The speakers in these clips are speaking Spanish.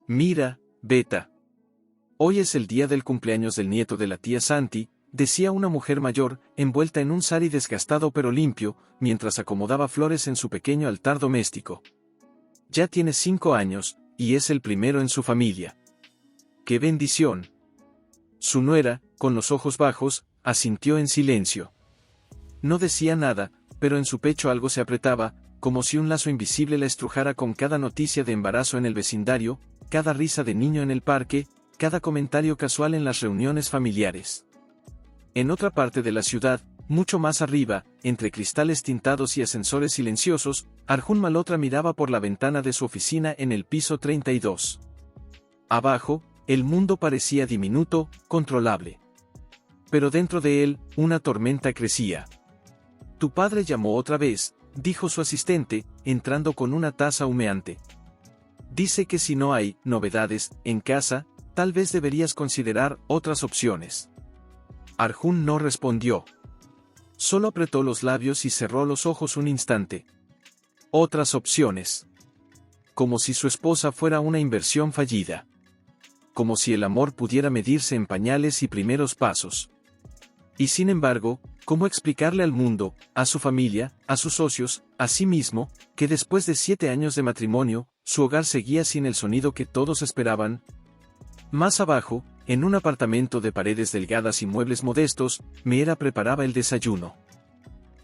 Mira, Beta. Hoy es el día del cumpleaños del nieto de la tía Santi, decía una mujer mayor, envuelta en un sari desgastado pero limpio, mientras acomodaba flores en su pequeño altar doméstico. Ya tiene 5 años, y es el primero en su familia. ¡Qué bendición! Su nuera, con los ojos bajos, asintió en silencio. No decía nada, pero en su pecho algo se apretaba, como si un lazo invisible la estrujara con cada noticia de embarazo en el vecindario, cada risa de niño en el parque, cada comentario casual en las reuniones familiares. En otra parte de la ciudad, mucho más arriba, entre cristales tintados y ascensores silenciosos, Arjun Malhotra miraba por la ventana de su oficina en el piso 32. Abajo, el mundo parecía diminuto, controlable. Pero dentro de él, una tormenta crecía. Tu padre llamó otra vez, dijo su asistente, entrando con una taza humeante. Dice que si no hay novedades en casa, tal vez deberías considerar otras opciones. Arjun no respondió. Solo apretó los labios y cerró los ojos un instante. Otras opciones. Como si su esposa fuera una inversión fallida. Como si el amor pudiera medirse en pañales y primeros pasos. Y sin embargo, ¿cómo explicarle al mundo, a su familia, a sus socios, a sí mismo, que después de 7 años de matrimonio, su hogar seguía sin el sonido que todos esperaban? Más abajo, en un apartamento de paredes delgadas y muebles modestos, Meera preparaba el desayuno.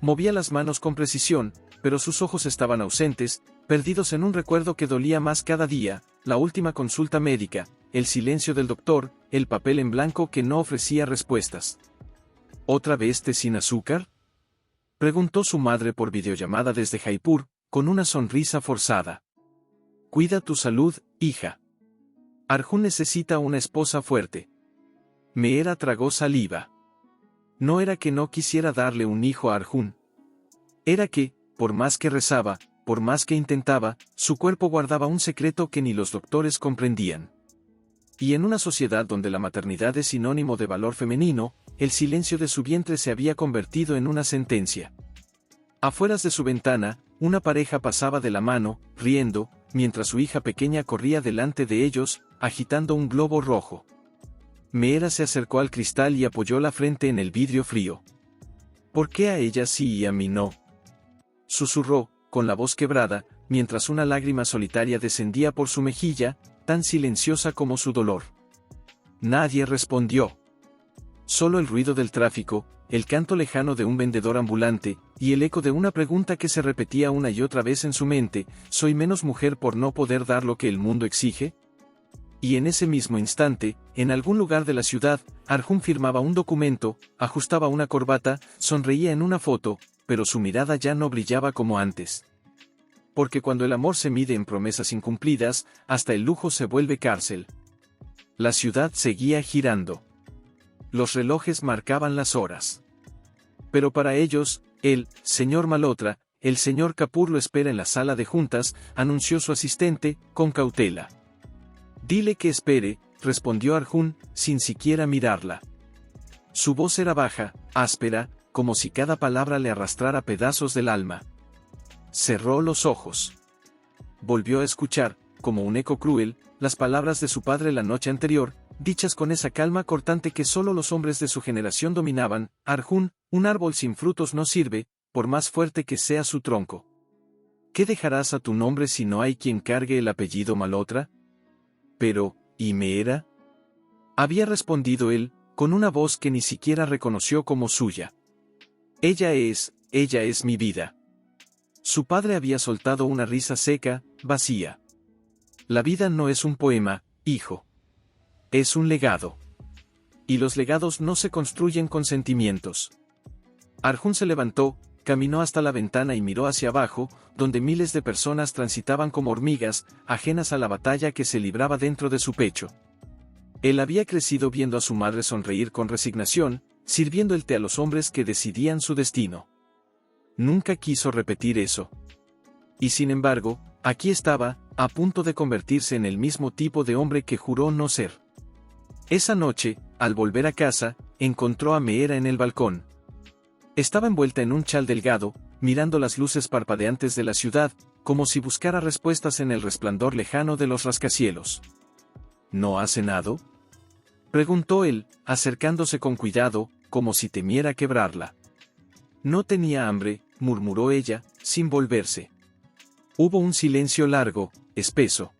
Movía las manos con precisión, pero sus ojos estaban ausentes, perdidos en un recuerdo que dolía más cada día, la última consulta médica, el silencio del doctor, el papel en blanco que no ofrecía respuestas. ¿Otra vez té sin azúcar?, preguntó su madre por videollamada desde Jaipur, con una sonrisa forzada. Cuida tu salud, hija. Arjun necesita una esposa fuerte. Meera tragó saliva. No era que no quisiera darle un hijo a Arjun. Era que, por más que rezaba, por más que intentaba, su cuerpo guardaba un secreto que ni los doctores comprendían. Y en una sociedad donde la maternidad es sinónimo de valor femenino, el silencio de su vientre se había convertido en una sentencia. Afueras de su ventana, una pareja pasaba de la mano, riendo, mientras su hija pequeña corría delante de ellos, agitando un globo rojo. Meera se acercó al cristal y apoyó la frente en el vidrio frío. ¿Por qué a ella sí y a mí no?, susurró, con la voz quebrada, mientras una lágrima solitaria descendía por su mejilla, tan silenciosa como su dolor. Nadie respondió. Solo el ruido del tráfico, el canto lejano de un vendedor ambulante, y el eco de una pregunta que se repetía una y otra vez en su mente: ¿soy menos mujer por no poder dar lo que el mundo exige? Y en ese mismo instante, en algún lugar de la ciudad, Arjun firmaba un documento, ajustaba una corbata, sonreía en una foto, pero su mirada ya no brillaba como antes. Porque cuando el amor se mide en promesas incumplidas, hasta el lujo se vuelve cárcel. La ciudad seguía girando. Los relojes marcaban las horas. Pero para ellos, el señor Malhotra, el señor Kapoor lo espera en la sala de juntas, anunció su asistente, con cautela. Dile que espere, respondió Arjun, sin siquiera mirarla. Su voz era baja, áspera, como si cada palabra le arrastrara pedazos del alma. Cerró los ojos. Volvió a escuchar, como un eco cruel, las palabras de su padre la noche anterior, dichas con esa calma cortante que solo los hombres de su generación dominaban: Arjun, un árbol sin frutos no sirve, por más fuerte que sea su tronco. ¿Qué dejarás a tu nombre si no hay quien cargue el apellido Malhotra? Pero, ¿y Meera?, había respondido él, con una voz que ni siquiera reconoció como suya. Ella es mi vida. Su padre había soltado una risa seca, vacía. La vida no es un poema, hijo. Es un legado. Y los legados no se construyen con sentimientos. Arjun se levantó, caminó hasta la ventana y miró hacia abajo, donde miles de personas transitaban como hormigas, ajenas a la batalla que se libraba dentro de su pecho. Él había crecido viendo a su madre sonreír con resignación, sirviendo el té a los hombres que decidían su destino. Nunca quiso repetir eso. Y sin embargo, aquí estaba, a punto de convertirse en el mismo tipo de hombre que juró no ser. Esa noche, al volver a casa, encontró a Meera en el balcón. Estaba envuelta en un chal delgado, mirando las luces parpadeantes de la ciudad, como si buscara respuestas en el resplandor lejano de los rascacielos. ¿No has cenado?, preguntó él, acercándose con cuidado, como si temiera quebrarla. No tenía hambre, murmuró ella, sin volverse. Hubo un silencio largo, espeso.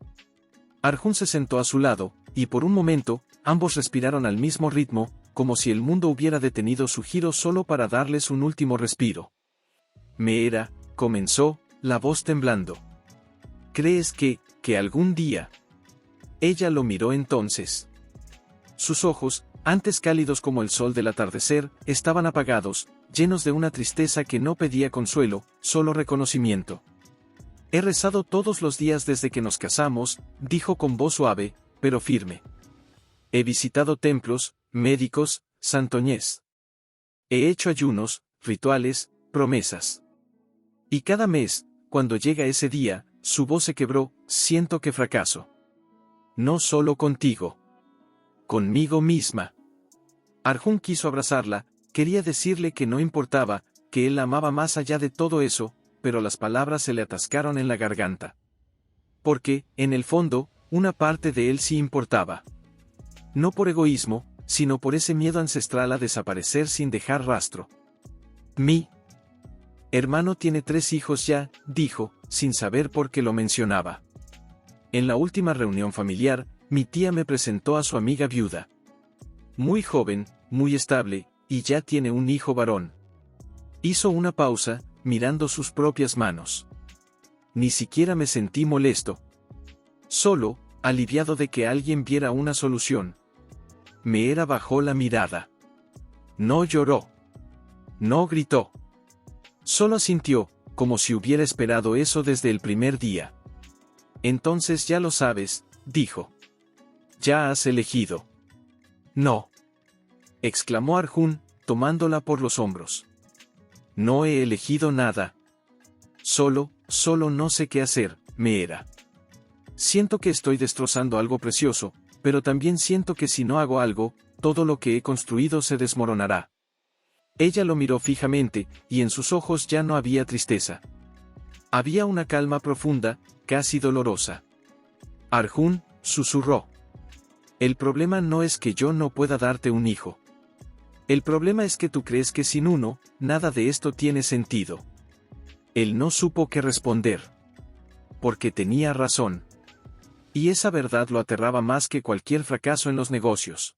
Arjun se sentó a su lado, y por un momento, ambos respiraron al mismo ritmo, como si el mundo hubiera detenido su giro solo para darles un último respiro. Meera, comenzó, la voz temblando. ¿Crees que algún día? Ella lo miró entonces. Sus ojos, antes cálidos como el sol del atardecer, estaban apagados, llenos de una tristeza que no pedía consuelo, solo reconocimiento. He rezado todos los días desde que nos casamos, dijo con voz suave, pero firme. He visitado templos, médicos, santoñés. He hecho ayunos, rituales, promesas. Y cada mes, cuando llega ese día, su voz se quebró, siento que fracaso. No solo contigo. Conmigo misma. Arjun quiso abrazarla, quería decirle que no importaba, que él la amaba más allá de todo eso, pero las palabras se le atascaron en la garganta. Porque, en el fondo, una parte de él sí importaba. No por egoísmo, sino por ese miedo ancestral a desaparecer sin dejar rastro. Mi hermano tiene 3 hijos ya, dijo, sin saber por qué lo mencionaba. En la última reunión familiar, mi tía me presentó a su amiga viuda. Muy joven, muy estable, y ya tiene un hijo varón. Hizo una pausa, mirando sus propias manos. Ni siquiera me sentí molesto. Solo, aliviado de que alguien viera una solución. Meera bajó la mirada. No lloró. No gritó. Solo sintió, como si hubiera esperado eso desde el primer día. Entonces ya lo sabes, dijo. Ya has elegido. No. Exclamó Arjun, tomándola por los hombros. No he elegido nada. Solo no sé qué hacer, Meera. Siento que estoy destrozando algo precioso, pero también siento que si no hago algo, todo lo que he construido se desmoronará. Ella lo miró fijamente, y en sus ojos ya no había tristeza. Había una calma profunda, casi dolorosa. Arjun, susurró. El problema no es que yo no pueda darte un hijo. El problema es que tú crees que sin uno, nada de esto tiene sentido. Él no supo qué responder. Porque tenía razón. Y esa verdad lo aterraba más que cualquier fracaso en los negocios.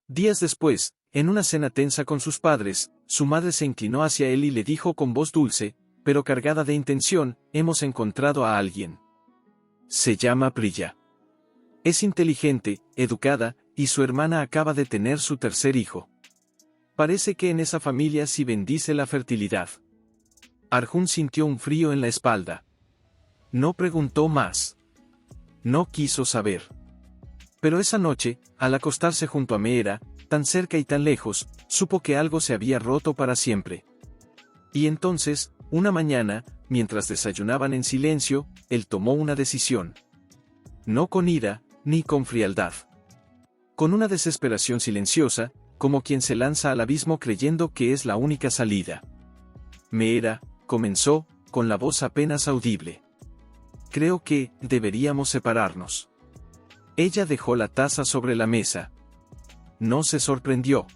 Días después, en una cena tensa con sus padres, su madre se inclinó hacia él y le dijo con voz dulce, pero cargada de intención, hemos encontrado a alguien. Se llama Priya. Es inteligente, educada, y su hermana acaba de tener su 3er hijo. Parece que en esa familia sí bendice la fertilidad. Arjun sintió un frío en la espalda. No preguntó más. No quiso saber. Pero esa noche, al acostarse junto a Meera, tan cerca y tan lejos, supo que algo se había roto para siempre. Y entonces, una mañana, mientras desayunaban en silencio, él tomó una decisión. No con ira, ni con frialdad. Con una desesperación silenciosa, como quien se lanza al abismo creyendo que es la única salida. Meera, comenzó, con la voz apenas audible. Creo que deberíamos separarnos. Ella dejó la taza sobre la mesa. No se sorprendió.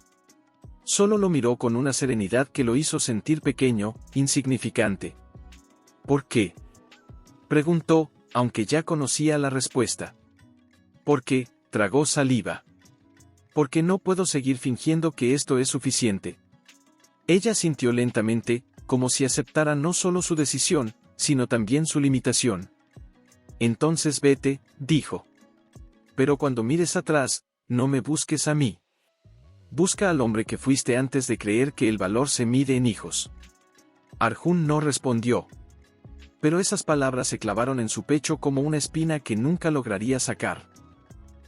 Solo lo miró con una serenidad que lo hizo sentir pequeño, insignificante. ¿Por qué?, preguntó, aunque ya conocía la respuesta. Porque, tragó saliva. Porque no puedo seguir fingiendo que esto es suficiente. Ella sintió lentamente, como si aceptara no solo su decisión, sino también su limitación. Entonces vete, dijo. Pero cuando mires atrás, no me busques a mí. Busca al hombre que fuiste antes de creer que el valor se mide en hijos. Arjun no respondió. Pero esas palabras se clavaron en su pecho como una espina que nunca lograría sacar.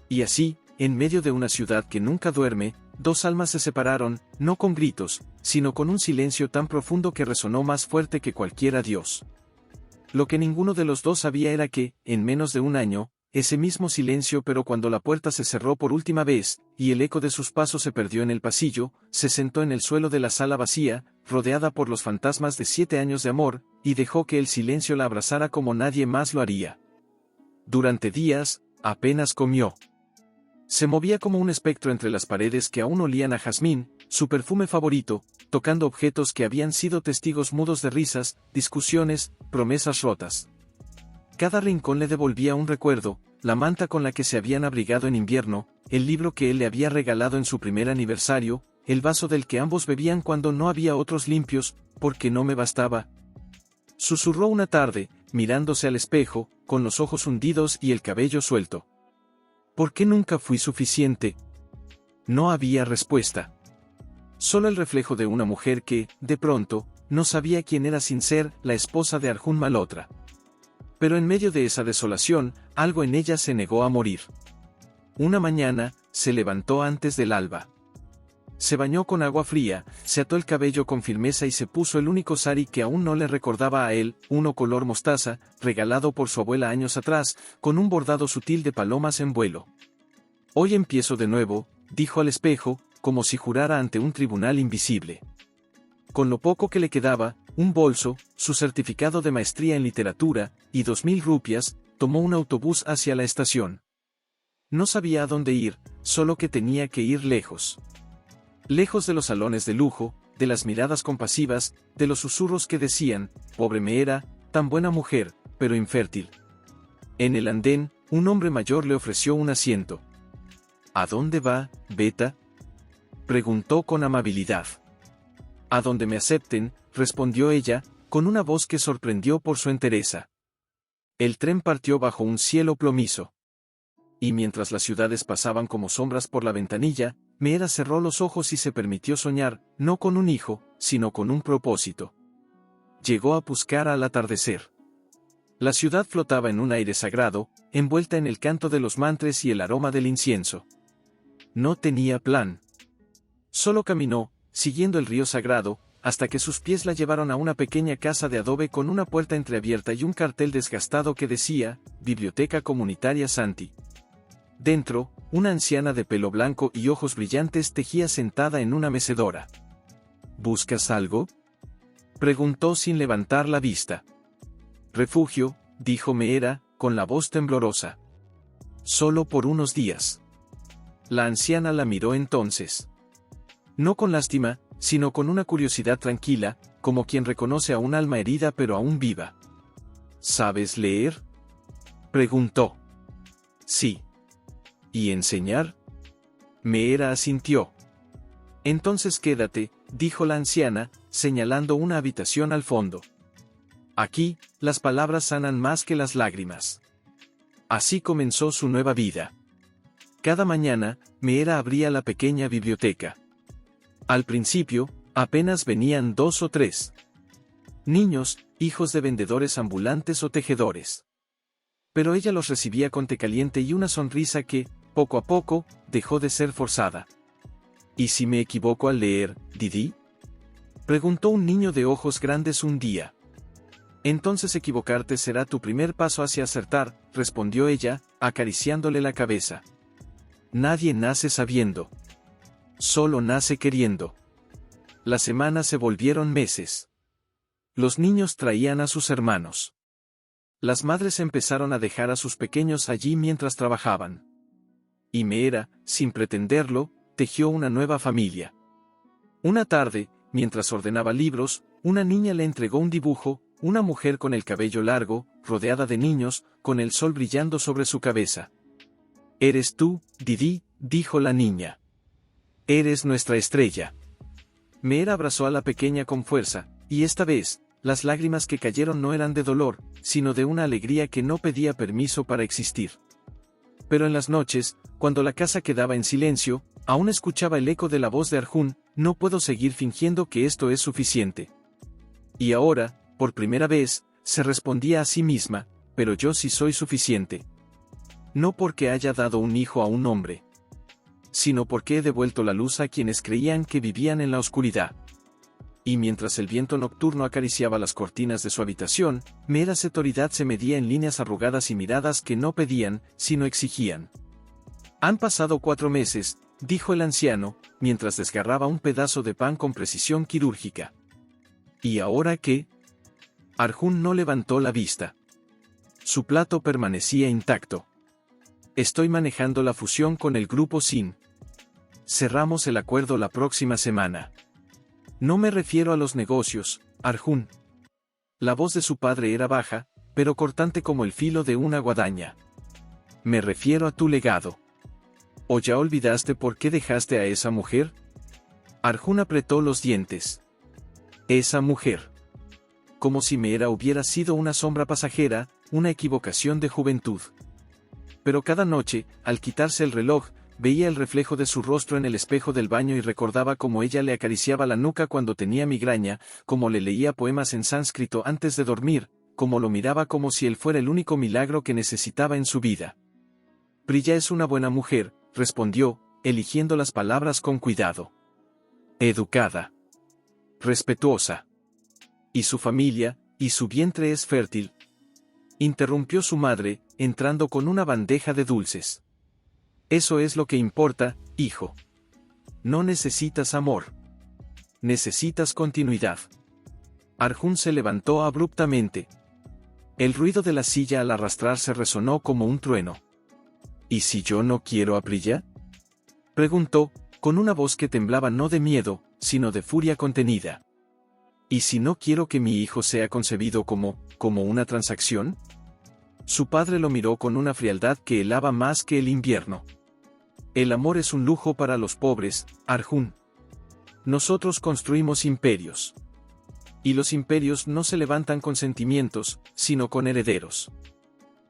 Y así, en medio de una ciudad que nunca duerme, 2 almas se separaron, no con gritos, sino con un silencio tan profundo que resonó más fuerte que cualquier adiós. Lo que ninguno de los dos sabía era que, en menos de un año, ese mismo silencio, pero cuando la puerta se cerró por última vez, y el eco de sus pasos se perdió en el pasillo, se sentó en el suelo de la sala vacía, rodeada por los fantasmas de 7 años de amor, y dejó que el silencio la abrazara como nadie más lo haría. Durante días, apenas comió. Se movía como un espectro entre las paredes que aún olían a jazmín, su perfume favorito, tocando objetos que habían sido testigos mudos de risas, discusiones, promesas rotas. Cada rincón le devolvía un recuerdo, la manta con la que se habían abrigado en invierno, el libro que él le había regalado en su primer aniversario, el vaso del que ambos bebían cuando no había otros limpios, porque no me bastaba. Susurró una tarde, mirándose al espejo, con los ojos hundidos y el cabello suelto. ¿Por qué nunca fui suficiente? No había respuesta. Solo el reflejo de una mujer que, de pronto, no sabía quién era sin ser la esposa de Arjun Malhotra. Pero en medio de esa desolación, algo en ella se negó a morir. Una mañana, se levantó antes del alba. Se bañó con agua fría, se ató el cabello con firmeza y se puso el único sari que aún no le recordaba a él, uno color mostaza, regalado por su abuela años atrás, con un bordado sutil de palomas en vuelo. Hoy empiezo de nuevo, dijo al espejo, como si jurara ante un tribunal invisible. Con lo poco que le quedaba, un bolso, su certificado de maestría en literatura, y 2000 rupias, tomó un autobús hacia la estación. No sabía a dónde ir, solo que tenía que ir lejos. Lejos de los salones de lujo, de las miradas compasivas, de los susurros que decían, pobre Meera, tan buena mujer, pero infértil. En el andén, un hombre mayor le ofreció un asiento. ¿A dónde va, Beta?, preguntó con amabilidad. A donde me acepten, respondió ella, con una voz que sorprendió por su entereza. El tren partió bajo un cielo plomizo. Y mientras las ciudades pasaban como sombras por la ventanilla, Meera cerró los ojos y se permitió soñar, no con un hijo, sino con un propósito. Llegó a buscar al atardecer. La ciudad flotaba en un aire sagrado, envuelta en el canto de los mantras y el aroma del incienso. No tenía plan. Solo caminó, siguiendo el río sagrado, hasta que sus pies la llevaron a una pequeña casa de adobe con una puerta entreabierta y un cartel desgastado que decía, Biblioteca Comunitaria Santi. Dentro, una anciana de pelo blanco y ojos brillantes tejía sentada en una mecedora. ¿Buscas algo?, preguntó sin levantar la vista. Refugio, dijo Meera, con la voz temblorosa. Solo por unos días. La anciana la miró entonces. No con lástima, sino con una curiosidad tranquila, como quien reconoce a un alma herida pero aún viva. ¿Sabes leer?, preguntó. Sí. ¿Y enseñar? Meera asintió. Entonces quédate, dijo la anciana, señalando una habitación al fondo. Aquí, las palabras sanan más que las lágrimas. Así comenzó su nueva vida. Cada mañana, Meera abría la pequeña biblioteca. Al principio, apenas venían 2 o 3 niños, hijos de vendedores ambulantes o tejedores. Pero ella los recibía con té caliente y una sonrisa que, poco a poco, dejó de ser forzada. ¿Y si me equivoco al leer, Didi?, preguntó un niño de ojos grandes un día. Entonces equivocarte será tu primer paso hacia acertar, respondió ella, acariciándole la cabeza. Nadie nace sabiendo. Solo nace queriendo. Las semanas se volvieron meses. Los niños traían a sus hermanos. Las madres empezaron a dejar a sus pequeños allí mientras trabajaban. Y Meera, sin pretenderlo, tejió una nueva familia. Una tarde, mientras ordenaba libros, una niña le entregó un dibujo, una mujer con el cabello largo, rodeada de niños, con el sol brillando sobre su cabeza. «¿Eres tú, Didi?», dijo la niña. «Eres nuestra estrella». Meera abrazó a la pequeña con fuerza, y esta vez, las lágrimas que cayeron no eran de dolor, sino de una alegría que no pedía permiso para existir. Pero en las noches, cuando la casa quedaba en silencio, aún escuchaba el eco de la voz de Arjun, no puedo seguir fingiendo que esto es suficiente. Y ahora, por primera vez, se respondía a sí misma, pero yo sí soy suficiente. No porque haya dado un hijo a un hombre, sino porque he devuelto la luz a quienes creían que vivían en la oscuridad. Y mientras el viento nocturno acariciaba las cortinas de su habitación, Meera Setoridad se medía en líneas arrugadas y miradas que no pedían, sino exigían. Han pasado 4 meses, dijo el anciano, mientras desgarraba un pedazo de pan con precisión quirúrgica. ¿Y ahora qué? Arjun no levantó la vista. Su plato permanecía intacto. Estoy manejando la fusión con el grupo SIN. Cerramos el acuerdo la próxima semana. No me refiero a los negocios, Arjun. La voz de su padre era baja, pero cortante como el filo de una guadaña. Me refiero a tu legado. ¿O ya olvidaste por qué dejaste a esa mujer? Arjun apretó los dientes. Esa mujer. Como si Meera hubiera sido una sombra pasajera, una equivocación de juventud. Pero cada noche, al quitarse el reloj, veía el reflejo de su rostro en el espejo del baño y recordaba cómo ella le acariciaba la nuca cuando tenía migraña, cómo le leía poemas en sánscrito antes de dormir, cómo lo miraba como si él fuera el único milagro que necesitaba en su vida. Priya es una buena mujer, respondió, eligiendo las palabras con cuidado. Educada. Respetuosa. Y su familia, y su vientre es fértil. Interrumpió su madre, entrando con una bandeja de dulces. Eso es lo que importa, hijo. No necesitas amor. Necesitas continuidad. Arjun se levantó abruptamente. El ruido de la silla al arrastrarse resonó como un trueno. ¿Y si yo no quiero a Priya? Preguntó, con una voz que temblaba no de miedo, sino de furia contenida. ¿Y si no quiero que mi hijo sea concebido como una transacción? Su padre lo miró con una frialdad que helaba más que el invierno. El amor es un lujo para los pobres, Arjun. Nosotros construimos imperios. Y los imperios no se levantan con sentimientos, sino con herederos.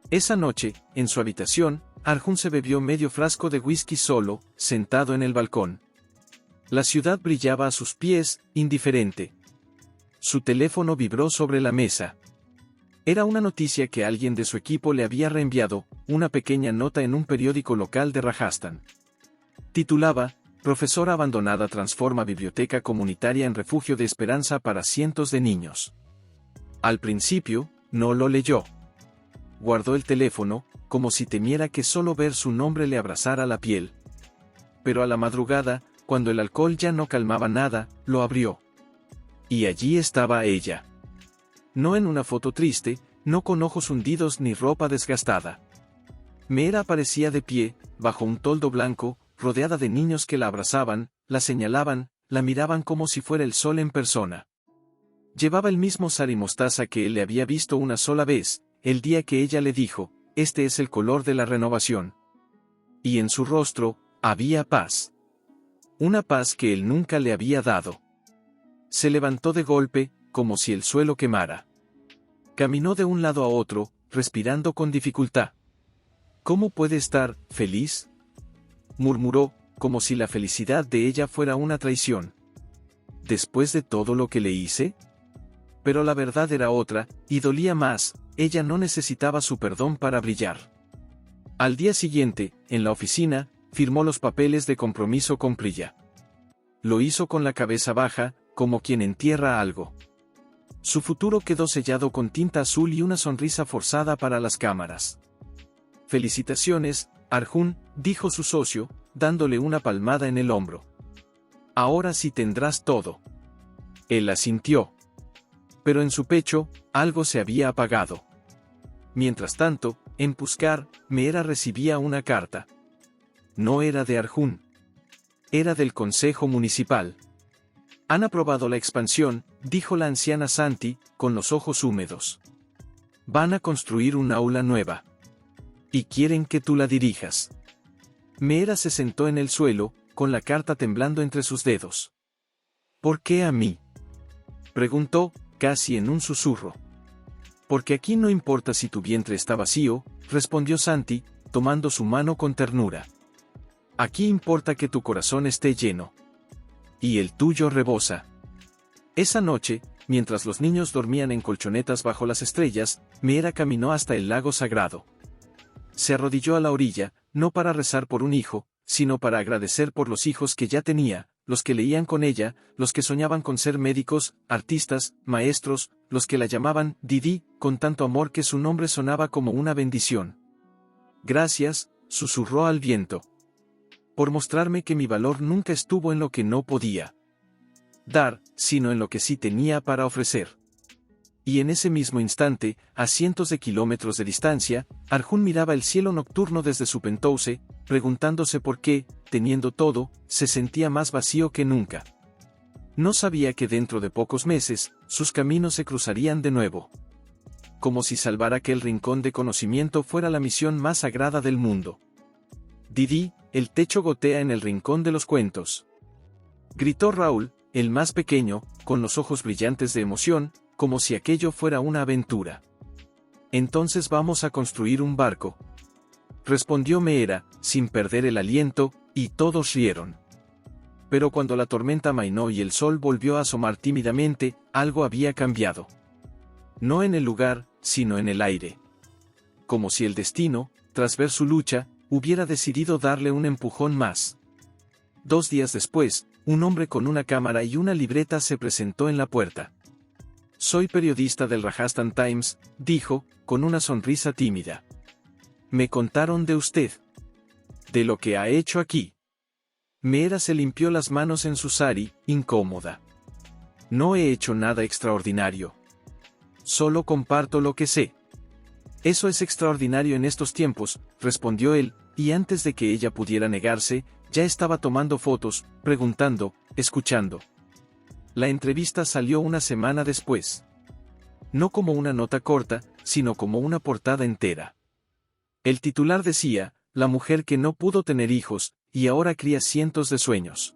Esa noche, en su habitación, Arjun se bebió medio frasco de whisky solo, sentado en el balcón. La ciudad brillaba a sus pies, indiferente. Su teléfono vibró sobre la mesa. Era una noticia que alguien de su equipo le había reenviado, una pequeña nota en un periódico local de Rajasthan. Titulaba, Profesora abandonada transforma biblioteca comunitaria en refugio de esperanza para cientos de niños. Al principio, no lo leyó. Guardó el teléfono, como si temiera que solo ver su nombre le abrazara la piel. Pero a la madrugada, cuando el alcohol ya no calmaba nada, lo abrió. Y allí estaba ella. No en una foto triste, no con ojos hundidos ni ropa desgastada. Meera aparecía de pie, bajo un toldo blanco, rodeada de niños que la abrazaban, la señalaban, la miraban como si fuera el sol en persona. Llevaba el mismo sari mostaza que él le había visto una sola vez, el día que ella le dijo, este es el color de la renovación. Y en su rostro, había paz. Una paz que él nunca le había dado. Se levantó de golpe, como si el suelo quemara. Caminó de un lado a otro, respirando con dificultad. ¿Cómo puede estar feliz?, murmuró, como si la felicidad de ella fuera una traición. ¿Después de todo lo que le hice? Pero la verdad era otra, y dolía más, ella no necesitaba su perdón para brillar. Al día siguiente, en la oficina, firmó los papeles de compromiso con Priya. Lo hizo con la cabeza baja, como quien entierra algo. Su futuro quedó sellado con tinta azul y una sonrisa forzada para las cámaras. Felicitaciones, Arjun, dijo su socio, dándole una palmada en el hombro. Ahora sí tendrás todo. Él asintió. Pero en su pecho, algo se había apagado. Mientras tanto, en Pushkar, Meera recibía una carta. No era de Arjun. Era del Consejo Municipal. Han aprobado la expansión, dijo la anciana Santi, con los ojos húmedos. Van a construir un aula nueva. Y quieren que tú la dirijas. Meera se sentó en el suelo, con la carta temblando entre sus dedos. ¿Por qué a mí?, preguntó, casi en un susurro. Porque aquí no importa si tu vientre está vacío, respondió Santi, tomando su mano con ternura. Aquí importa que tu corazón esté lleno. Y el tuyo rebosa. Esa noche, mientras los niños dormían en colchonetas bajo las estrellas, Meera caminó hasta el lago sagrado. Se arrodilló a la orilla, no para rezar por un hijo, sino para agradecer por los hijos que ya tenía, los que leían con ella, los que soñaban con ser médicos, artistas, maestros, los que la llamaban Didi, con tanto amor que su nombre sonaba como una bendición. Gracias, susurró al viento. Por mostrarme que mi valor nunca estuvo en lo que no podía dar, sino en lo que sí tenía para ofrecer. y en ese mismo instante, a cientos de kilómetros de distancia, Arjun miraba el cielo nocturno desde su penthouse, preguntándose por qué, teniendo todo, se sentía más vacío que nunca. No sabía que dentro de pocos meses, sus caminos se cruzarían de nuevo. Como si salvar aquel rincón de conocimiento fuera la misión más sagrada del mundo. Didi, el techo gotea en el rincón de los cuentos. Gritó Raúl, el más pequeño, con los ojos brillantes de emoción, como si aquello fuera una aventura. Entonces vamos a construir un barco. Respondió Meera, sin perder el aliento, y todos rieron. Pero cuando la tormenta amainó y el sol volvió a asomar tímidamente, algo había cambiado. No en el lugar, sino en el aire. Como si el destino, tras ver su lucha, hubiera decidido darle un empujón más. 2 días después, un hombre con una cámara y una libreta se presentó en la puerta. Soy periodista del Rajasthan Times, dijo, con una sonrisa tímida. Me contaron de usted. De lo que ha hecho aquí. Meera se limpió las manos en su sari, incómoda. No he hecho nada extraordinario. Solo comparto lo que sé. Eso es extraordinario en estos tiempos, respondió él, y antes de que ella pudiera negarse, ya estaba tomando fotos, preguntando, escuchando. La entrevista salió una semana después. No como una nota corta, sino como una portada entera. El titular decía, la mujer que no pudo tener hijos, y ahora cría cientos de sueños.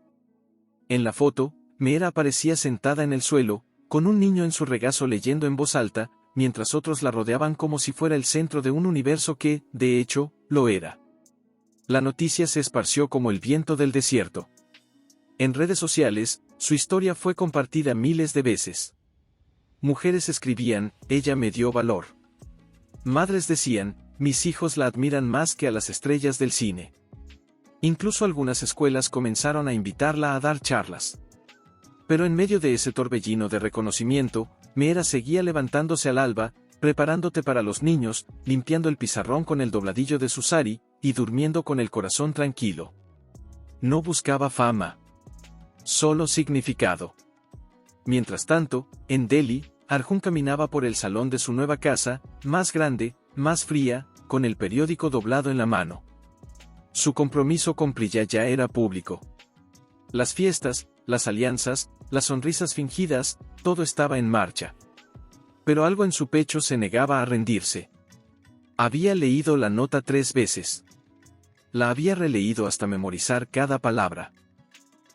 En la foto, Meera aparecía sentada en el suelo, con un niño en su regazo leyendo en voz alta, mientras otros la rodeaban como si fuera el centro de un universo que, de hecho, lo era. La noticia se esparció como el viento del desierto. En redes sociales, su historia fue compartida miles de veces. Mujeres escribían, ella me dio valor. Madres decían, mis hijos la admiran más que a las estrellas del cine. Incluso algunas escuelas comenzaron a invitarla a dar charlas. Pero en medio de ese torbellino de reconocimiento, Meera seguía levantándose al alba, preparando té para los niños, limpiando el pizarrón con el dobladillo de su sari, y durmiendo con el corazón tranquilo. No buscaba fama. Solo significado. Mientras tanto, en Delhi, Arjun caminaba por el salón de su nueva casa, más grande, más fría, con el periódico doblado en la mano. Su compromiso con Priya ya era público. Las fiestas, las alianzas, las sonrisas fingidas, todo estaba en marcha. Pero algo en su pecho se negaba a rendirse. Había leído la nota 3 veces. La había releído hasta memorizar cada palabra.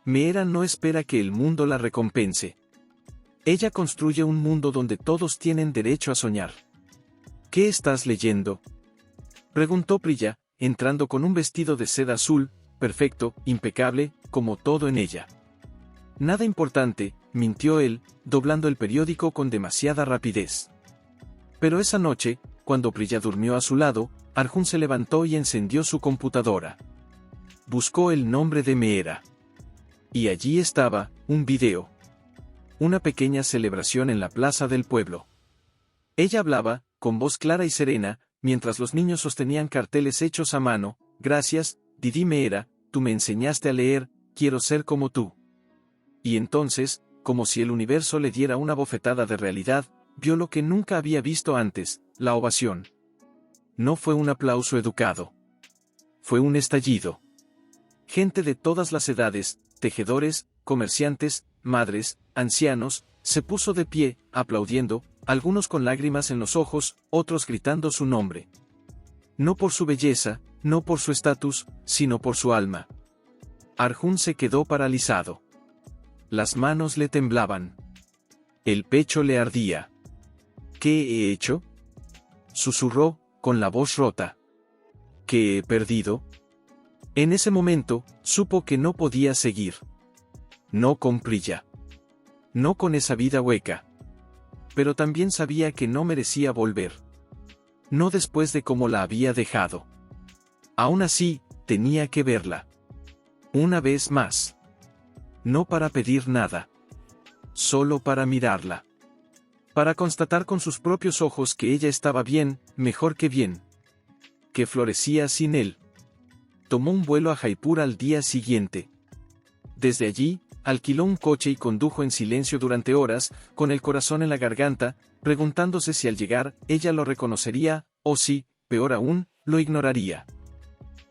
Meera no espera que el mundo la recompense. Ella construye un mundo donde todos tienen derecho a soñar. ¿Qué estás leyendo?, preguntó Priya, entrando con un vestido de seda azul, perfecto, impecable, como todo en ella. Nada importante, mintió él, doblando el periódico con demasiada rapidez. Pero esa noche, cuando Priya durmió a su lado, Arjun se levantó y encendió su computadora. Buscó el nombre de Meera. Y allí estaba, un video. Una pequeña celebración en la plaza del pueblo. Ella hablaba, con voz clara y serena, mientras los niños sostenían carteles hechos a mano. Gracias, Didi Meera, tú me enseñaste a leer, quiero ser como tú. Y entonces, como si el universo le diera una bofetada de realidad, vio lo que nunca había visto antes, la ovación. No fue un aplauso educado. Fue un estallido. Gente de todas las edades, tejedores, comerciantes, madres, ancianos, se puso de pie, aplaudiendo, algunos con lágrimas en los ojos, otros gritando su nombre. No por su belleza, no por su estatus, sino por su alma. Arjun se quedó paralizado. Las manos le temblaban. El pecho le ardía. ¿Qué he hecho?, susurró, con la voz rota. ¿Qué he perdido? En ese momento, supo que no podía seguir. No con Priya. No con esa vida hueca. Pero también sabía que no merecía volver. No después de cómo la había dejado. Aún así, tenía que verla. Una vez más. No para pedir nada. Solo para mirarla. Para constatar con sus propios ojos que ella estaba bien, mejor que bien. Que florecía sin él. Tomó un vuelo a Jaipur al día siguiente. Desde allí, alquiló un coche y condujo en silencio durante horas, con el corazón en la garganta, preguntándose si al llegar ella lo reconocería, o si, peor aún, lo ignoraría.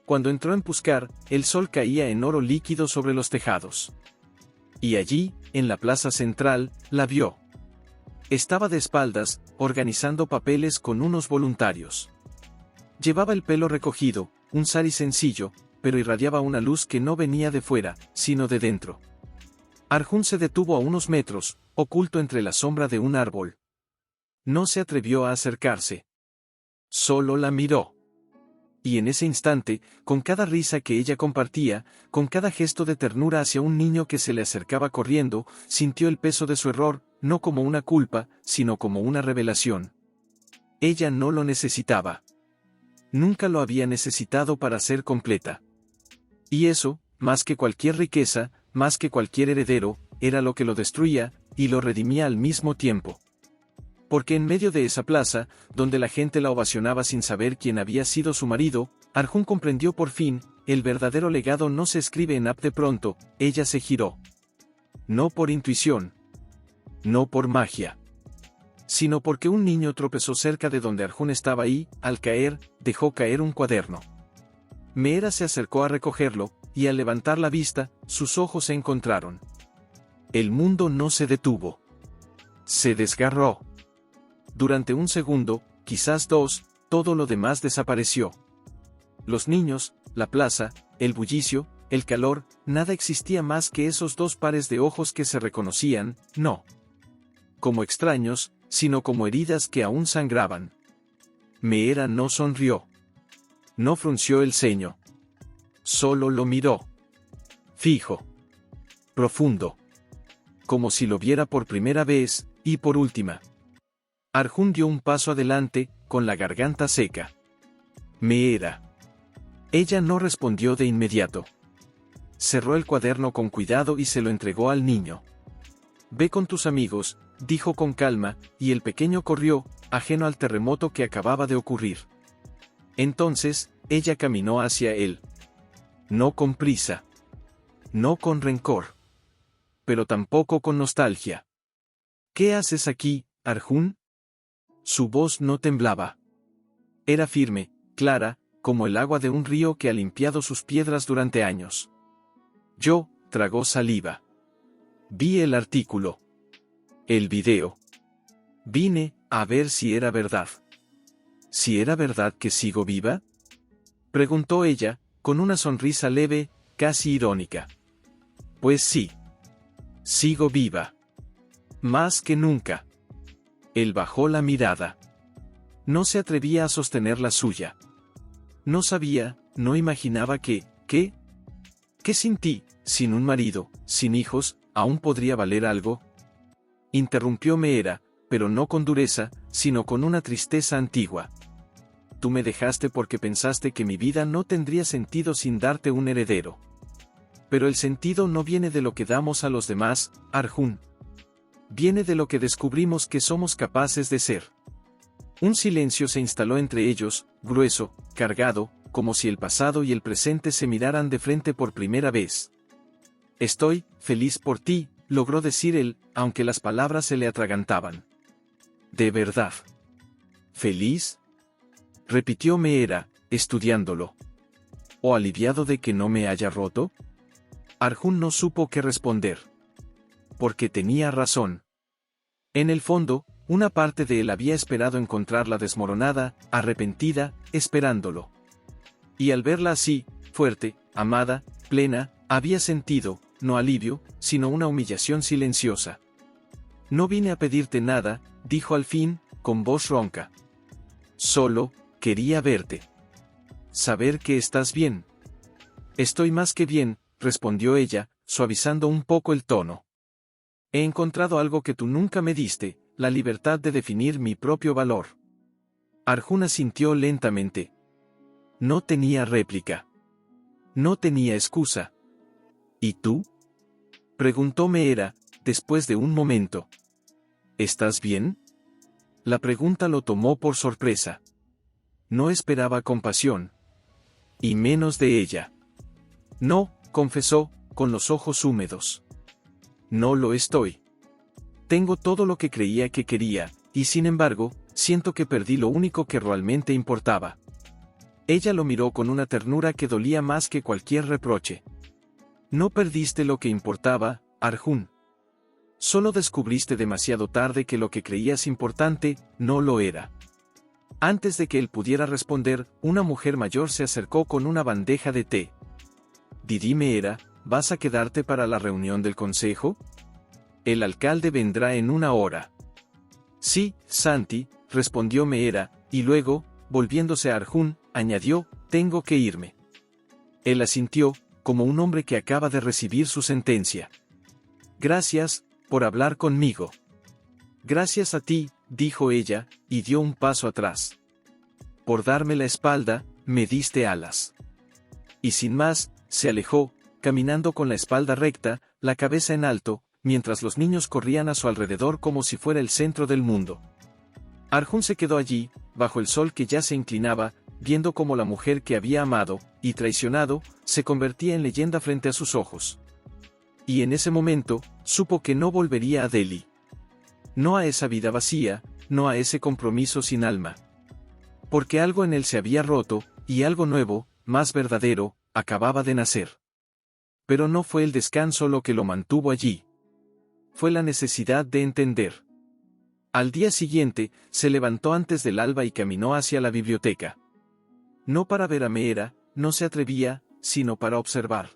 Cuando entró en Puskar, el sol caía en oro líquido sobre los tejados. Y allí, en la plaza central, la vio. Estaba de espaldas, organizando papeles con unos voluntarios. Llevaba el pelo recogido, un sari sencillo, pero irradiaba una luz que no venía de fuera, sino de dentro. Arjun se detuvo a unos metros, oculto entre la sombra de un árbol. No se atrevió a acercarse. Solo la miró. Y en ese instante, con cada risa que ella compartía, con cada gesto de ternura hacia un niño que se le acercaba corriendo, sintió el peso de su error, no como una culpa, sino como una revelación. Ella no lo necesitaba. Nunca lo había necesitado para ser completa. Y eso, más que cualquier riqueza, más que cualquier heredero, era lo que lo destruía, y lo redimía al mismo tiempo. Porque en medio de esa plaza, donde la gente la ovacionaba sin saber quién había sido su marido, Arjun comprendió por fin, el verdadero legado no se escribe en de pronto. Ella se giró. No por intuición. No por magia. Sino porque un niño tropezó cerca de donde Arjun estaba y, al caer, dejó caer un cuaderno. Meera se acercó a recogerlo, y al levantar la vista, sus ojos se encontraron. El mundo no se detuvo. Se desgarró. Durante un segundo, quizás dos, todo lo demás desapareció. Los niños, la plaza, el bullicio, el calor, nada existía más que esos dos pares de ojos que se reconocían, no como extraños, sino como heridas que aún sangraban. Meera no sonrió. No frunció el ceño. Solo lo miró. Fijo. Profundo. Como si lo viera por primera vez, y por última. Arjun dio un paso adelante, con la garganta seca. Meera. Ella no respondió de inmediato. Cerró el cuaderno con cuidado y se lo entregó al niño. Ve con tus amigos, dijo con calma, y el pequeño corrió, ajeno al terremoto que acababa de ocurrir. Entonces, ella caminó hacia él. No con prisa. No con rencor. Pero tampoco con nostalgia. ¿Qué haces aquí, Arjun? Su voz no temblaba. Era firme, clara, como el agua de un río que ha limpiado sus piedras durante años. Yo, tragó saliva. Vi el artículo. El video. Vine a ver si era verdad. ¿Si era verdad que sigo viva? Preguntó ella, con una sonrisa leve, casi irónica. Pues sí. Sigo viva. Más que nunca. Él bajó la mirada. No se atrevía a sostener la suya. No sabía, no imaginaba que, ¿qué? ¿Qué sin ti, sin un marido, sin hijos, aún podría valer algo? Interrumpió Meera, pero no con dureza, sino con una tristeza antigua. Tú me dejaste porque pensaste que mi vida no tendría sentido sin darte un heredero. Pero el sentido no viene de lo que damos a los demás, Arjun. Viene de lo que descubrimos que somos capaces de ser. Un silencio se instaló entre ellos, grueso, cargado, como si el pasado y el presente se miraran de frente por primera vez. Estoy feliz por ti, logró decir él, aunque las palabras se le atragantaban. ¿De verdad? ¿Feliz? Repitió Meera, estudiándolo. ¿O aliviado de que no me haya roto? Arjun no supo qué responder. Porque tenía razón. En el fondo, una parte de él había esperado encontrarla desmoronada, arrepentida, esperándolo. Y al verla así, fuerte, amada, plena, había sentido, no alivio, sino una humillación silenciosa. No vine a pedirte nada, dijo al fin, con voz ronca. Solo, quería verte. Saber que estás bien. Estoy más que bien, respondió ella, suavizando un poco el tono. He encontrado algo que tú nunca me diste, la libertad de definir mi propio valor. Arjun asintió lentamente. No tenía réplica. No tenía excusa. ¿Y tú? Preguntó Meera, después de un momento. ¿Estás bien? La pregunta lo tomó por sorpresa. No esperaba compasión. Y menos de ella. No, confesó, con los ojos húmedos. No lo estoy. Tengo todo lo que creía que quería, y sin embargo, siento que perdí lo único que realmente importaba. Ella lo miró con una ternura que dolía más que cualquier reproche. No perdiste lo que importaba, Arjun. Solo descubriste demasiado tarde que lo que creías importante, no lo era. Antes de que él pudiera responder, una mujer mayor se acercó con una bandeja de té. Didi Meera, ¿vas a quedarte para la reunión del consejo? El alcalde vendrá en una hora. Sí, Santi, respondió Meera, y luego, volviéndose a Arjun, añadió, tengo que irme. Él asintió, como un hombre que acaba de recibir su sentencia. Gracias, por hablar conmigo. Gracias a ti, dijo ella, y dio un paso atrás. Por darme la espalda, me diste alas. Y sin más, se alejó, caminando con la espalda recta, la cabeza en alto, mientras los niños corrían a su alrededor como si fuera el centro del mundo. Arjun se quedó allí, bajo el sol que ya se inclinaba, viendo cómo la mujer que había amado, y traicionado, se convertía en leyenda frente a sus ojos. Y en ese momento, supo que no volvería a Delhi. No a esa vida vacía, no a ese compromiso sin alma. Porque algo en él se había roto, y algo nuevo, más verdadero, acababa de nacer. Pero no fue el descanso lo que lo mantuvo allí. Fue la necesidad de entender. Al día siguiente, se levantó antes del alba y caminó hacia la biblioteca. No para ver a Meera, no se atrevía, sino para observar.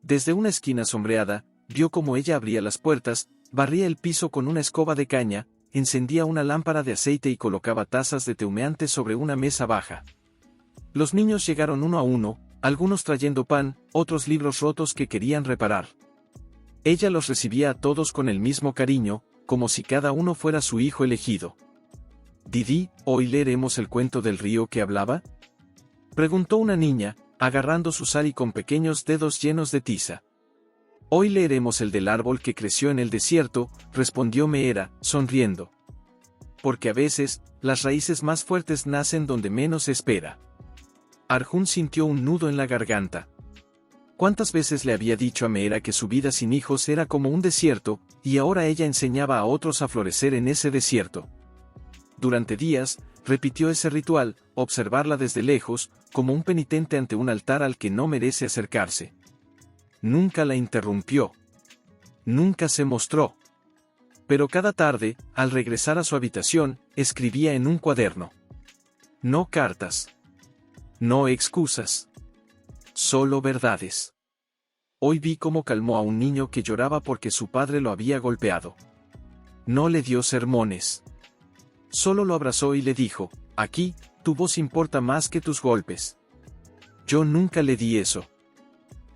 Desde una esquina sombreada, vio cómo ella abría las puertas, barría el piso con una escoba de caña, encendía una lámpara de aceite y colocaba tazas de té humeantes sobre una mesa baja. Los niños llegaron uno a uno, algunos trayendo pan, otros libros rotos que querían reparar. Ella los recibía a todos con el mismo cariño, como si cada uno fuera su hijo elegido. «Didi, ¿hoy leeremos el cuento del río que hablaba?», preguntó una niña, agarrando su sari con pequeños dedos llenos de tiza. «Hoy leeremos el del árbol que creció en el desierto», respondió Meera, sonriendo. «Porque a veces, las raíces más fuertes nacen donde menos se espera». Arjun sintió un nudo en la garganta. ¿Cuántas veces le había dicho a Meera que su vida sin hijos era como un desierto, y ahora ella enseñaba a otros a florecer en ese desierto? Durante días, repitió ese ritual, observarla desde lejos, como un penitente ante un altar al que no merece acercarse. Nunca la interrumpió. Nunca se mostró. Pero cada tarde, al regresar a su habitación, escribía en un cuaderno. No cartas. No excusas. Solo verdades. Hoy vi cómo calmó a un niño que lloraba porque su padre lo había golpeado. No le dio sermones. Solo lo abrazó y le dijo, aquí, tu voz importa más que tus golpes. Yo nunca le di eso.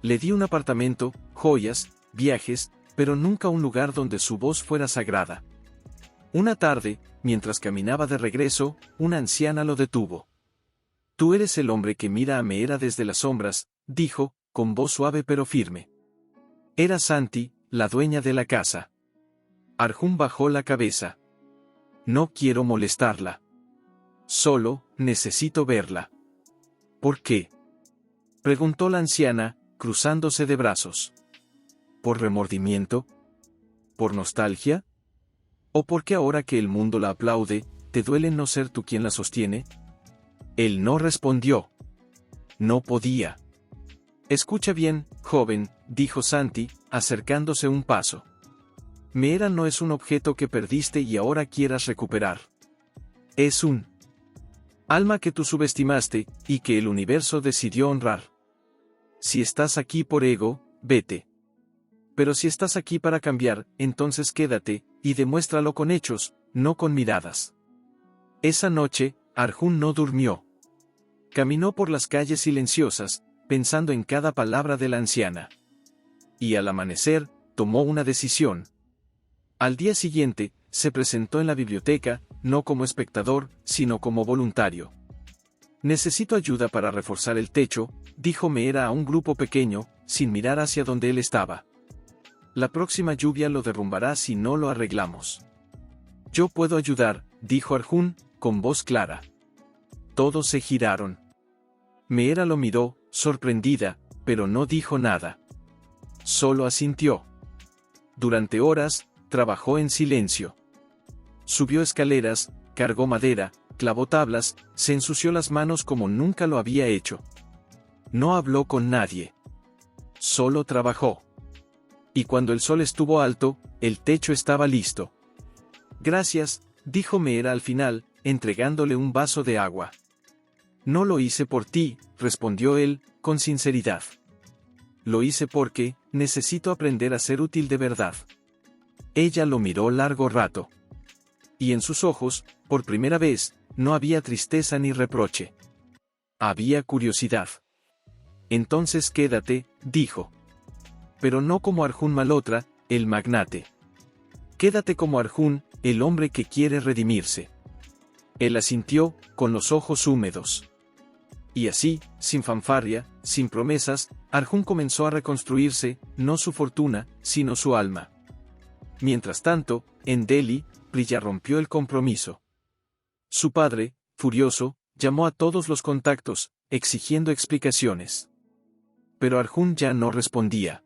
Le di un apartamento, joyas, viajes, pero nunca un lugar donde su voz fuera sagrada. Una tarde, mientras caminaba de regreso, una anciana lo detuvo. Tú eres el hombre que mira a Meera desde las sombras, dijo, con voz suave pero firme. Era Santi, la dueña de la casa. Arjun bajó la cabeza. No quiero molestarla. Solo, necesito verla. ¿Por qué?, preguntó la anciana, cruzándose de brazos. ¿Por remordimiento? ¿Por nostalgia? ¿O porque ahora que el mundo la aplaude, te duele no ser tú quien la sostiene? Él no respondió. No podía. Escucha bien, joven, dijo Santi, acercándose un paso. Meera no es un objeto que perdiste y ahora quieras recuperar. Es un alma que tú subestimaste, y que el universo decidió honrar. Si estás aquí por ego, vete. Pero si estás aquí para cambiar, entonces quédate, y demuéstralo con hechos, no con miradas. Esa noche, Arjun no durmió. Caminó por las calles silenciosas, pensando en cada palabra de la anciana. Y al amanecer, tomó una decisión. Al día siguiente, se presentó en la biblioteca, no como espectador, sino como voluntario. Necesito ayuda para reforzar el techo, dijo Meera a un grupo pequeño, sin mirar hacia donde él estaba. La próxima lluvia lo derrumbará si no lo arreglamos. Yo puedo ayudar, dijo Arjun, con voz clara. Todos se giraron. Meera lo miró, sorprendida, pero no dijo nada. Solo asintió. Durante horas, trabajó en silencio. Subió escaleras, cargó madera, clavó tablas, se ensució las manos como nunca lo había hecho. No habló con nadie. Solo trabajó. Y cuando el sol estuvo alto, el techo estaba listo. Gracias, dijo Meera al final, entregándole un vaso de agua. No lo hice por ti, respondió él, con sinceridad. Lo hice porque, necesito aprender a ser útil de verdad. Ella lo miró largo rato. Y en sus ojos, por primera vez, no había tristeza ni reproche. Había curiosidad. Entonces quédate, dijo. Pero no como Arjun Malhotra, el magnate. Quédate como Arjun, el hombre que quiere redimirse. Él asintió, con los ojos húmedos. Y así, sin fanfarria, sin promesas, Arjun comenzó a reconstruirse, no su fortuna, sino su alma. Mientras tanto, en Delhi, Priya rompió el compromiso. Su padre, furioso, llamó a todos los contactos, exigiendo explicaciones. Pero Arjun ya no respondía.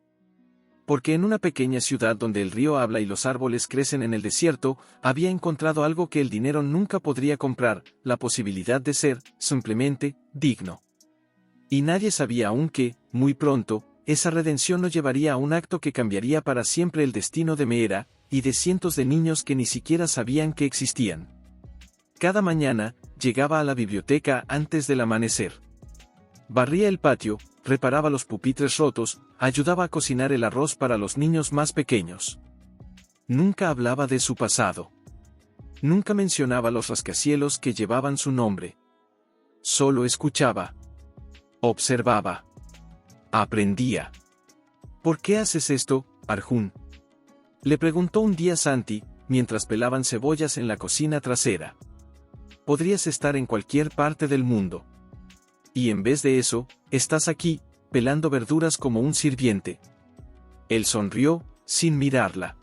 Porque en una pequeña ciudad donde el río habla y los árboles crecen en el desierto, había encontrado algo que el dinero nunca podría comprar, la posibilidad de ser, simplemente, digno. Y nadie sabía aún que, muy pronto, esa redención lo llevaría a un acto que cambiaría para siempre el destino de Meera, y de cientos de niños que ni siquiera sabían que existían. Cada mañana, llegaba a la biblioteca antes del amanecer. Barría el patio, reparaba los pupitres rotos, ayudaba a cocinar el arroz para los niños más pequeños. Nunca hablaba de su pasado. Nunca mencionaba los rascacielos que llevaban su nombre. Solo escuchaba. Observaba. Aprendía. ¿Por qué haces esto, Arjun? Le preguntó un día Santi, mientras pelaban cebollas en la cocina trasera. Podrías estar en cualquier parte del mundo. Y en vez de eso, estás aquí, pelando verduras como un sirviente. Él sonrió, sin mirarla.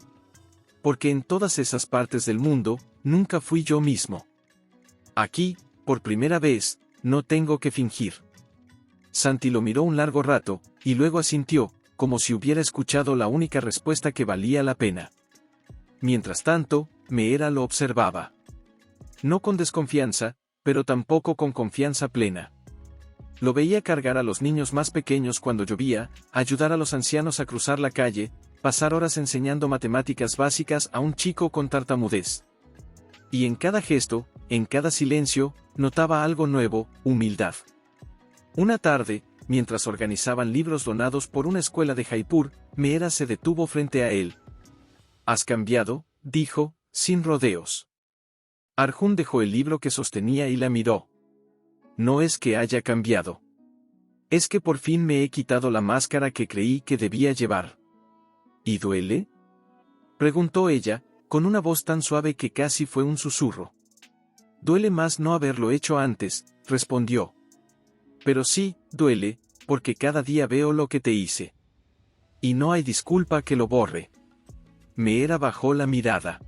Porque en todas esas partes del mundo, nunca fui yo mismo. Aquí, por primera vez, no tengo que fingir. Santi lo miró un largo rato, y luego asintió, como si hubiera escuchado la única respuesta que valía la pena. Mientras tanto, Meera lo observaba. No con desconfianza, pero tampoco con confianza plena. Lo veía cargar a los niños más pequeños cuando llovía, ayudar a los ancianos a cruzar la calle, pasar horas enseñando matemáticas básicas a un chico con tartamudez. Y en cada gesto, en cada silencio, notaba algo nuevo, humildad. Una tarde, mientras organizaban libros donados por una escuela de Jaipur, Meera se detuvo frente a él. «¿Has cambiado?», dijo, sin rodeos. Arjun dejó el libro que sostenía y la miró. «No es que haya cambiado. Es que por fin me he quitado la máscara que creí que debía llevar». «¿Y duele?», preguntó ella, con una voz tan suave que casi fue un susurro. «Duele más no haberlo hecho antes», respondió. «Pero sí, duele, porque cada día veo lo que te hice. Y no hay disculpa que lo borre». Meera bajó la mirada.